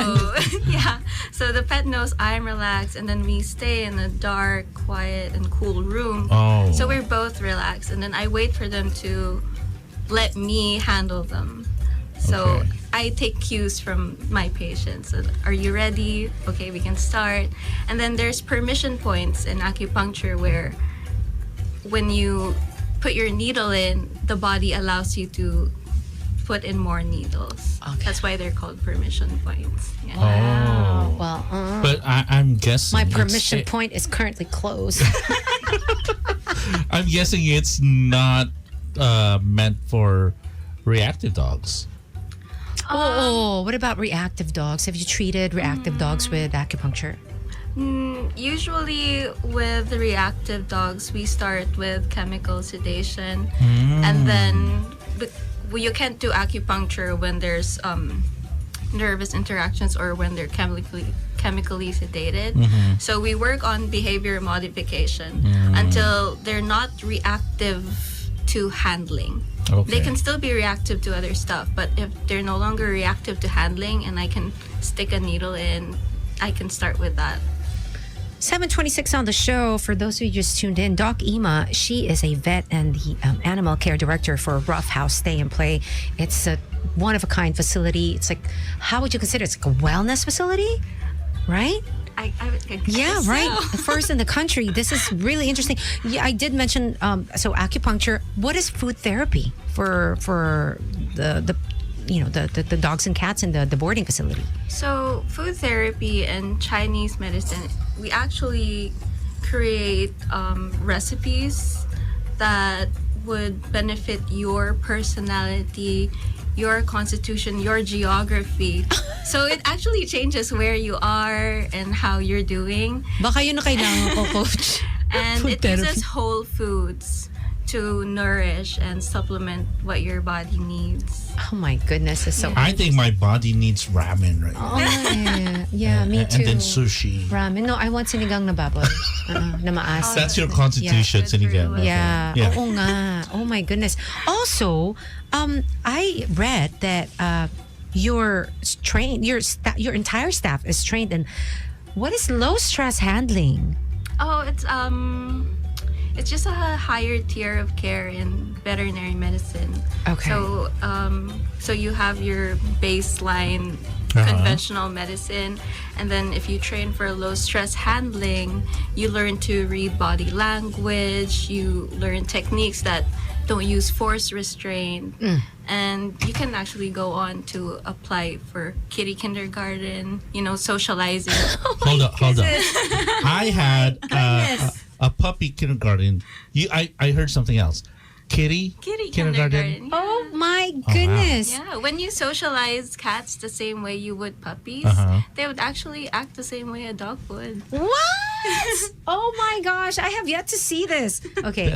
yeah, so the pet knows I'm relaxed, and then we stay in a dark, quiet, and cool room. Oh. So we're both relaxed, and then I wait for them to let me handle them. So Okay. I take cues from my patients. So, are you ready? Okay, we can start. And then there's permission points in acupuncture where when you put your needle in, the body allows you to put in more needles. Okay. That's why they're called permission points. Yeah. Oh. Well, But I'm guessing my it's- permission point is currently closed. I'm guessing it's not meant for reactive dogs. What about reactive dogs? Have you treated reactive dogs with acupuncture? Usually with the reactive dogs, we start with chemical sedation, and then you can't do acupuncture when there's nervous interactions or when they're chemically sedated. So we work on behavior modification until they're not reactive to handling. Okay. They can still be reactive to other stuff, but if they're no longer reactive to handling and I can stick a needle in, I can start with that. 726 on the show. For those who just tuned in, Doc Ima, she is a vet and the animal care director for Rough House Stay and Play. It's a one-of-a-kind facility. It's like, how would you consider it? It's like a wellness facility, right? I Yeah, guess right. so. The first in the country. This is really interesting. Yeah, I did mention so acupuncture. What is food therapy for the dogs and cats in the boarding facility? So, food therapy and Chinese medicine, we actually create recipes that would benefit your personality, your constitution, your geography. So it actually changes where you are and how you're doing. Baka yun na kailangan ko, Coach. And Food it therapy. uses whole foods to nourish and supplement what your body needs. Oh my goodness, it's so. I think my body needs ramen right now. Oh, yeah, me too. And then sushi. Ramen. No, I want sinigang na baboy. Na maas. That's your constitution, Yeah. sinigang. That's Yeah. Yeah. Oo nga. Oh my goodness. Also, I read that your entire staff is trained in what is low stress handling. Oh, it's just a higher tier of care in veterinary medicine. Okay. So you have your baseline conventional medicine, and then if you train for low stress handling, you learn to read body language, you learn techniques that don't use force restraint, and you can actually go on to apply for kitty kindergarten, socializing. Hold up. I had a puppy kindergarten. I heard something else. Kitty kindergarten. Oh my wow. goodness. Yeah, when you socialize cats the same way you would puppies, they would actually act the same way a dog would. What? Oh my gosh, I have yet to see this. Okay.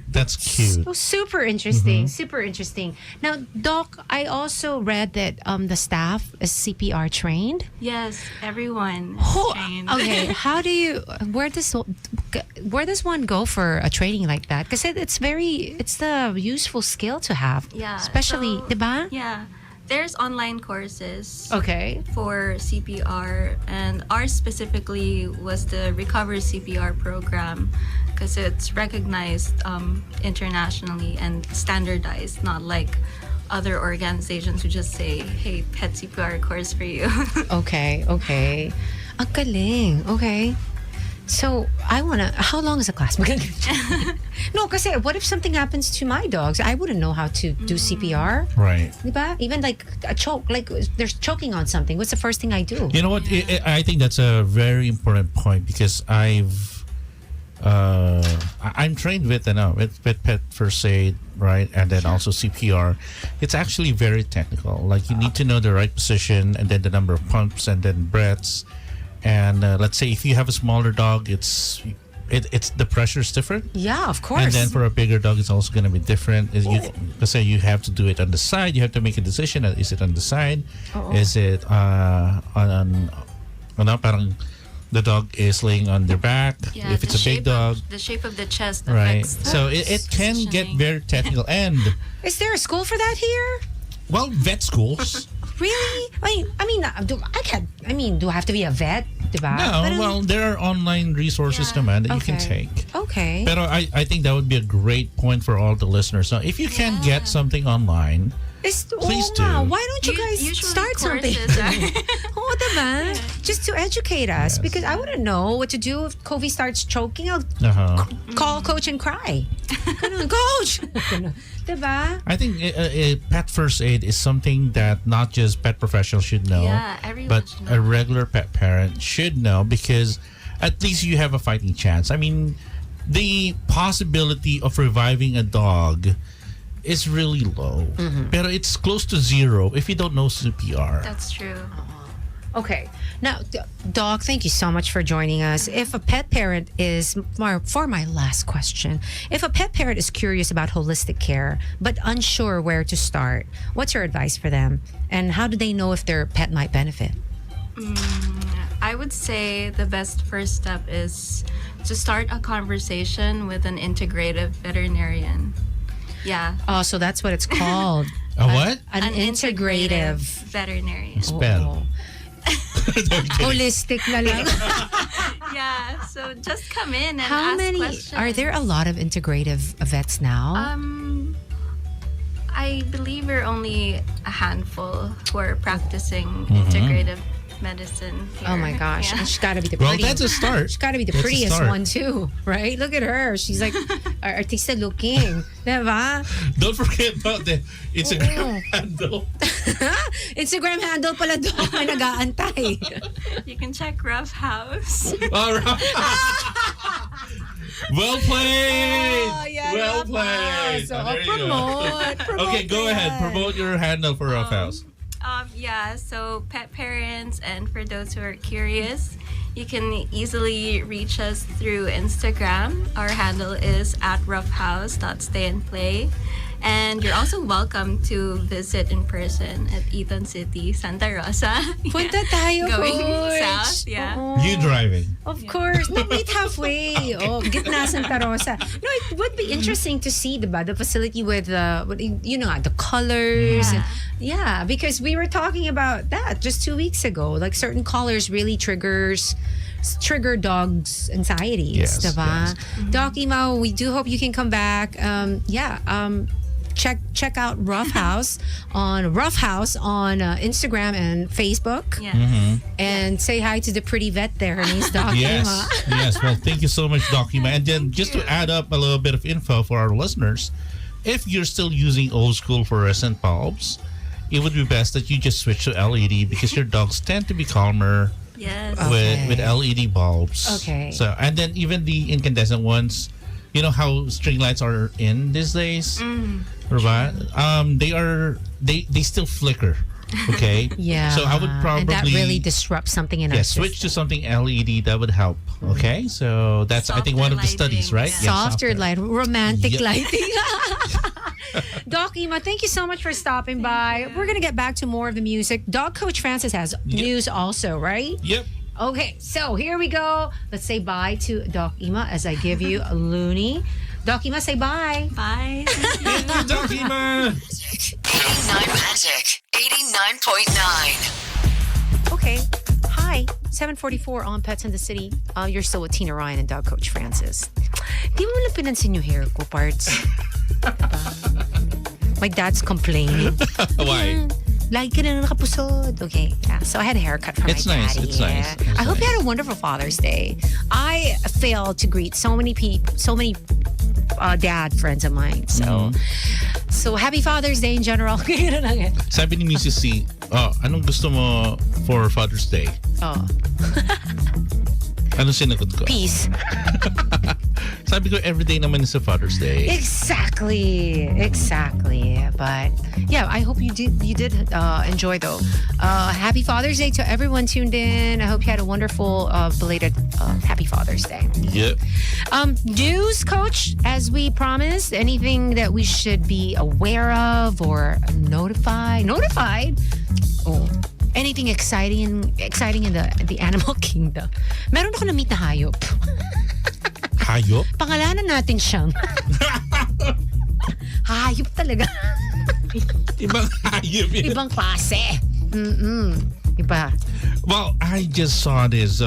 That's cute. So super interesting. Super interesting. Now, Doc, I also read that the staff is CPR trained. Yes, everyone is Oh, trained. okay. How do you? Where does one go for a training like that? Because it's the useful skill to have. Yeah, Especially, so- diba? Yeah, there's online courses Okay. for CPR, and ours specifically was the Recover CPR program because it's recognized internationally and standardized, not like other organizations who just say, "Hey, pet CPR course for you." Okay. Okay. Ang galing. Okay. So, how long is the class? No, kasi what if something happens to my dogs? I wouldn't know how to do CPR. Right. Diba? Even like a choke, like they're choking on something. What's the first thing I do? You know what? I think that's a very important point because I'm trained with pet first aid, right, and then also CPR. It's actually very technical. Like you need to know the right position and then the number of pumps and then breaths. And let's say if you have a smaller dog, it's the pressure is different. Yeah, of course. And then for a bigger dog, it's also going to be different. Let's say you have to do it on the side. You have to make a decision. Is it on the side? Is it on parang the dog is laying on their back? Yeah, If it's a big dog. the shape of the chest Right. affects. So it can get positioning. very technical. And, Is there a school for that here? well, vet schools. Really? Do I have to be a vet? Diba? No, Parang- well, there are online resources Yeah. naman that you can Okay. take. Okay. But I think that would be a great point for all the listeners. Now, if you can get something online, please do. Why don't you guys Usually start something? courses are- Oh, diba? Just to educate us. Yes. Because I wouldn't know what to do if Kobe starts choking. I'll call coach and cry. Ganun, coach! Ganun. Diba? I think pet first aid is something that not just pet professionals should know, Yeah, everyone but should a know. regular pet parent should know because at least you have a fighting chance. I mean, the possibility of reviving a dog is really low, but it's close to zero if you don't know CPR. That's true. Okay. Now, Doc, thank you so much for joining us. If a pet parent is, for my last question, if a pet parent is curious about holistic care but unsure where to start, what's your advice for them? And how do they know if their pet might benefit? I would say the best first step is to start a conversation with an integrative veterinarian. Yeah. Oh, so that's what it's called. A what? An integrative. veterinarian. Spell. Holistic na lang. Yeah. So just come in and How ask many? questions. Are there a lot of integrative vets now? I believe we're only a handful who are practicing integrative medicine here. Oh my gosh. Yeah. And she's got to be the Well, prettiest. that's a start. She's got to be the That's a prettiest start. one too, right? Look at her. She's like artista looking. Diba? Don't forget about the Instagram handle. Instagram handle pala doon. May nag-aantay. You can check Rough House. All right. Well played. Oh, yeah, well Rough played. House. So, There you go. promote Okay, go ahead. yan. Promote your handle for Rough House. Yeah, so pet parents and for those who are curious, you can easily reach us through Instagram. Our handle is at roughhouse.stayandplay. And you're also welcome to visit in person at Eton City, Santa Rosa. Punta tayo, Going Coach. south, yeah. Oo. You driving. Of course. No, meet halfway. Oh, gitna Santa Rosa. No, it would be interesting to see, diba, the facility with the colors. Yeah. Yeah, because we were talking about that just 2 weeks ago. Like certain colors really trigger dogs' anxieties, Yes, diba? yes. Doc Imao, we do hope you can come back. Check out Rough House on Instagram and Facebook. Yes. And say hi to the pretty vet there. Her name's Doc Yes. Ima. Yes. Well, thank you so much, Document. And then just to add up a little bit of info for our listeners, if you're still using old school fluorescent bulbs, it would be best that you just switch to LED because your dogs tend to be calmer Yes. Okay. with LED bulbs. Okay. So and then even the incandescent ones, you know how string lights are in these days? Right? They still flicker. Okay. Yeah. So I would probably and that really disrupts something in our switch to system. something LED that would help. Okay. So that's I think one of the Softer studies, lighting, right? yeah. Softer light, romantic Yep. lighting. Doc Ima, thank you so much for stopping by. We're gonna get back to more of the music. Dog Coach Francis has news also, right? Yep. Okay, so here we go. Let's say bye to Doc Ima as I give you a loony. Doc Ima, say bye. Bye. Thank you, Dokima. 89 Magic 89.9. Okay. Hi, 7:44 on Pets in the City. You're still with Tina Ryan and Dog Coach Francis. Di mo lang pinansin yung hair ko, parts. Diba? My dad's complaining. Why? Lagi ka na nakapusod. Okay, yeah. So I had a haircut from It's my nice, daddy. it's nice, Yeah. it's I hope you nice. had a wonderful Father's Day. I failed to greet so many people, so many dad friends of mine. So, so happy Father's Day in general. Sabi ni Mrs. C, anong gusto mo for Father's Day? Oh, Anong sinagot ko? peace. Sabi ko, everyday naman is a Father's Day. Exactly. But yeah, I hope you did enjoy though. Happy Father's Day to everyone tuned in. I hope you had a wonderful belated Happy Father's Day. Yep. News, Coach, as we promised, anything that we should be aware of or notified? Oh, anything exciting in the animal kingdom? Meron ako na-meet na hayop. Hayop? Pangalanan natin siyang. Hayop talaga. Ibang hayop yun. Ibang klase. Iba. Well, I just saw this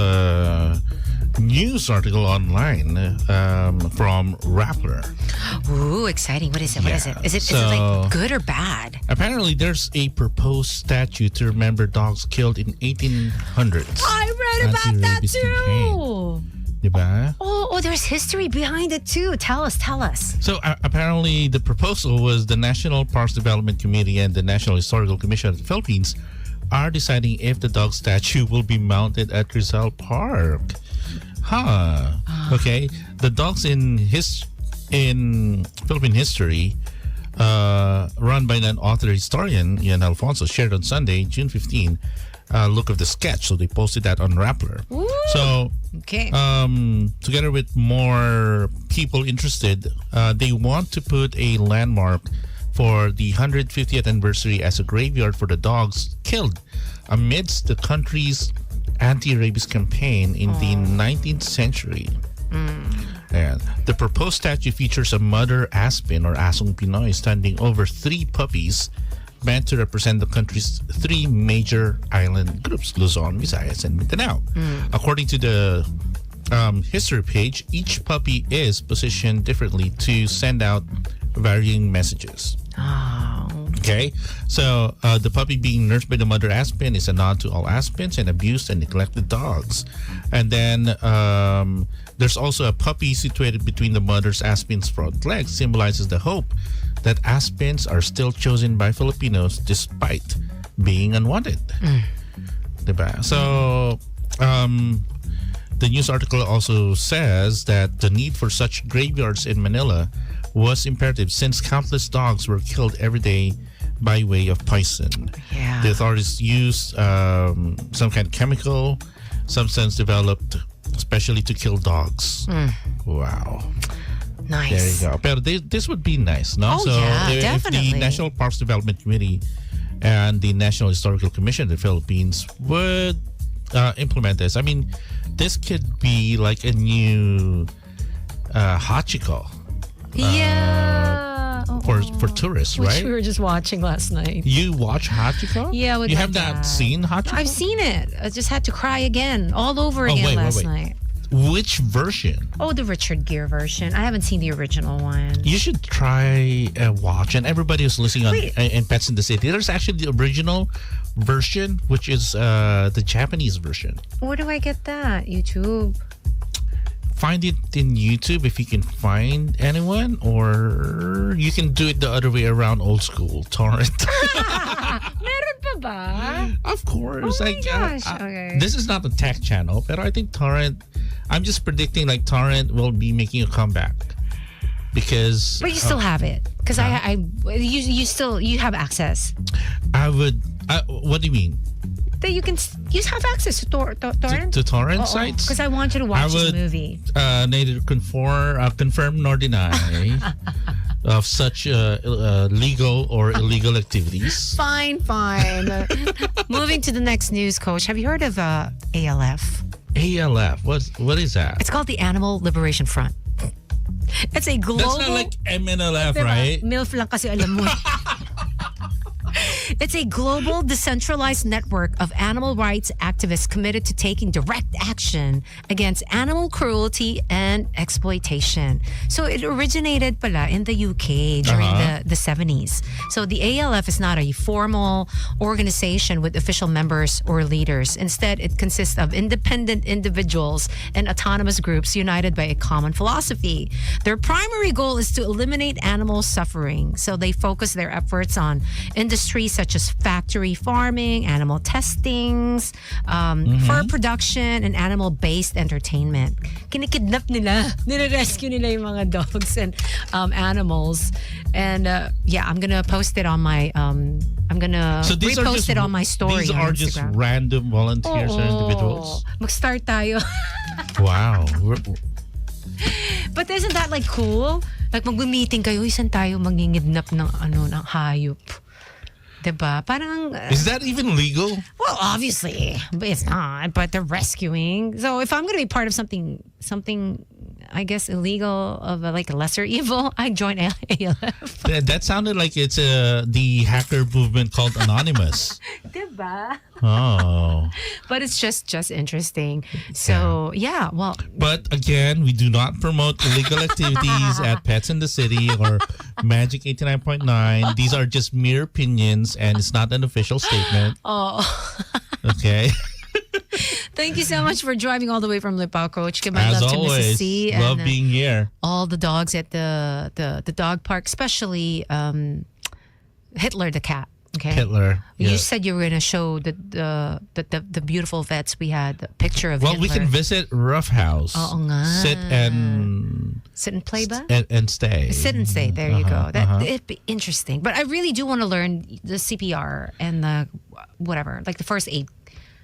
news article online from Rappler. Ooh, exciting. What is it? What is it? Yeah, Is it so- like good or bad? Apparently, there's a proposed statue to remember dogs killed in 1800s. I read about that Anti-rabies too. Diba? Oh, there's history behind it too. Tell us. So apparently, the proposal was the National Parks Development Committee and the National Historical Commission of the Philippines are deciding if the dog statue will be mounted at Rizal Park. Okay. The dogs in Philippine history, run by an author historian Ian Alfonso, shared on Sunday, June 15. Look of the sketch. So they posted that on Rappler. Ooh. So Okay. together with more people interested, they want to put a landmark for the 150th anniversary as a graveyard for the dogs killed amidst the country's anti-rabies campaign in the 19th century. And the proposed statue features a mother aspen or asong Pinoy standing over 3 puppies meant to represent the country's 3 major island groups, Luzon, Visayas, and Mindanao. According to the history page, each puppy is positioned differently to send out varying messages. Oh. Okay, so the puppy being nursed by the mother aspen is a nod to all aspens and abused and neglected dogs. And then there's also a puppy situated between the mother's aspen's front legs, symbolizes the hope that aspens are still chosen by Filipinos despite being unwanted. Diba? So the news article also says that the need for such graveyards in Manila was imperative since countless dogs were killed every day by way of poison. Yeah. The authorities used some kind of chemical substance developed especially to kill dogs. Wow. Nice. There you go. Pero this would be nice, no? Oh, yeah, if definitely. the National Parks Development Committee and the National Historical Commission of the Philippines would implement this, I mean, this could be like a new Hachiko Yeah. for tourists, Which right? we were just watching last night. You watch Hachiko? Yeah, with you my have dad. not seen Hachiko? I've seen it. I just had to cry again, all over again wait. last night. Which version? Oh, the Richard Gere version. I haven't seen the original one. You should try watch, and everybody who's listening on Wait. in Pets in the City. There's actually the original version, which is the Japanese version. Where do I get that? YouTube. Find it in YouTube if you can find anyone, or you can do it the other way around, old school torrent. Meron pa ba? Of course. Oh my gosh, okay. This is not a tech channel, but I think torrent. I'm just predicting like torrent will be making a comeback. because But you still have it because you have access. I would. What do you mean? That you can you have access to torrent. To torrent sites? Because I want you to watch this movie. Neither confirm nor deny of such legal or illegal activities. Fine. Moving to the next news, Coach. Have you heard of ALF? ALF. What is that? It's called the Animal Liberation Front. It's a global. That's not like MNLF, Diba? right? MILF lang kasi alam mo. It's a global decentralized network of animal rights activists committed to taking direct action against animal cruelty and exploitation. So it originated pala in the UK during the 70s. So the ALF is not a formal organization with official members or leaders. Instead, it consists of independent individuals and autonomous groups united by a common philosophy. Their primary goal is to eliminate animal suffering. So they focus their efforts on industries such as factory farming, animal testings, fur production, and animal-based entertainment. Kinikidnap nila, nire-rescue nila yung mga dogs and animals. And I'm gonna post it on my I'm gonna repost it on my story. These on are Instagram. just random volunteers or individuals. Mag-start tayo. Wow. But isn't that like cool? Like mag-meeting kayo, isan tayo mangingidnap ng ng hayop. Diba? Parang Is that even legal? well, obviously, but it's not. But they're rescuing. So if I'm going to be part of something, I guess illegal of like a lesser evil, I join ALF. That sounded like it's the hacker movement called Anonymous. Diba? Oh. But it's just interesting. So yeah, well, But again, we do not promote illegal activities at Pets in the City or Magic 89.9. These are just mere opinions and it's not an official statement. oh. Okay. Thank you so much for driving all the way from Lipao, Coach. Give my As love to always, Mrs. C love and being here. all the dogs at the dog park, especially Hitler the cat. Okay. Hitler. You yeah. said you were going to show the beautiful vets. We had a picture of Well, Hitler. we can visit Rough House. Oo nga. Sit Sit and play ba? and stay. Sit and stay. There you go. It'd be interesting. But I really do want to learn the CPR and the whatever, like the first aid,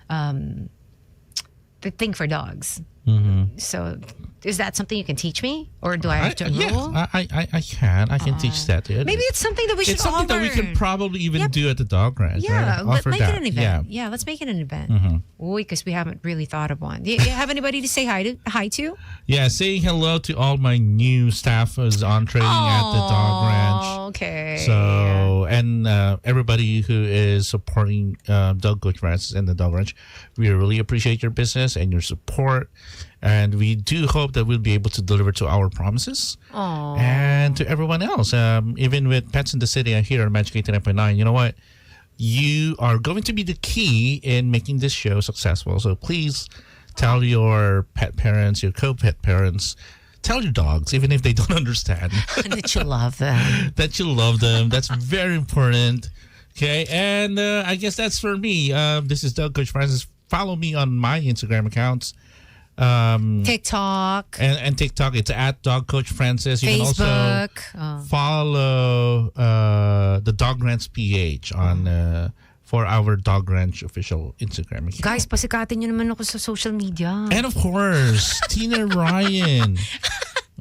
the thing for dogs. Mm-hmm. So, is that something you can teach me, or do I have to enroll? Yeah, I can. I can teach that. Maybe it's something that we should It's something all that we can learn. probably even do at the dog ranch. Yeah, right? let's Offer make that. it an event. Yeah, let's make it an event. Because we haven't really thought of one. Do you have anybody to say hi to? Yeah, saying hello to all my new staff who's on training at the dog ranch. Okay. So, and everybody who is supporting Dog Coach Francis and the Dog Ranch, we really appreciate your business and your support. And we do hope that we'll be able to deliver to our promises. Aww. And to everyone else. Even with Pets in the City here on Magic 89.9, you know what? You are going to be the key in making this show successful. So please tell your pet parents, your co-pet parents, tell your dogs, even if they don't understand. That you love them. That you love them. That's very important. Okay, and I guess that's for me. This is Doug Coach Francis. Follow me on my Instagram accounts. TikTok. And TikTok. It's at Dog Coach Francis. You Facebook. can also follow the Dog Ranch PH on for our Dog Ranch official Instagram account. Guys, pasikatin nyo naman ako sa social media. And of course, Tina Ryan.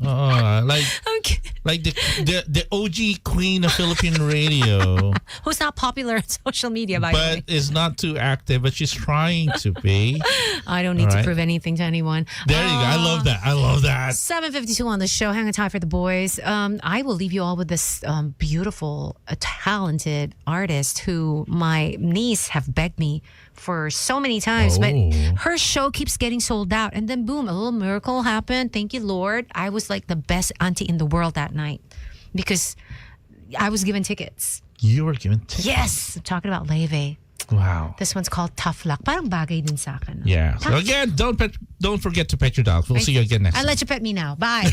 Like Okay. like the OG queen of Philippine radio, Who's not popular on social media, by the way. but is not too active, but she's trying to be. I don't need to Alright. prove anything to anyone. There you go. I love that. I love that. 7:52 on the show. Hang on tight for the boys. I will leave you all with this beautiful, talented artist who my niece have begged me for so many times, but Oh. her show keeps getting sold out. And then boom, a little miracle happened. Thank you, Lord. I was like the best auntie in the world that night because I was given tickets. You were given tickets. Yes, I'm talking about Leve. Wow. This one's called Tough Luck. Parang bagay din sa akin. Yeah. So Tough- again, don't forget to pet your dog. We'll see you again next I'll time. let you pet me now. Bye.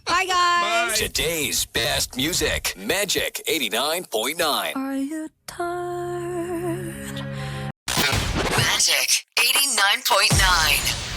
Bye, guys. Today's best music, Magic 89.9. Are you tired? Magic 89.9.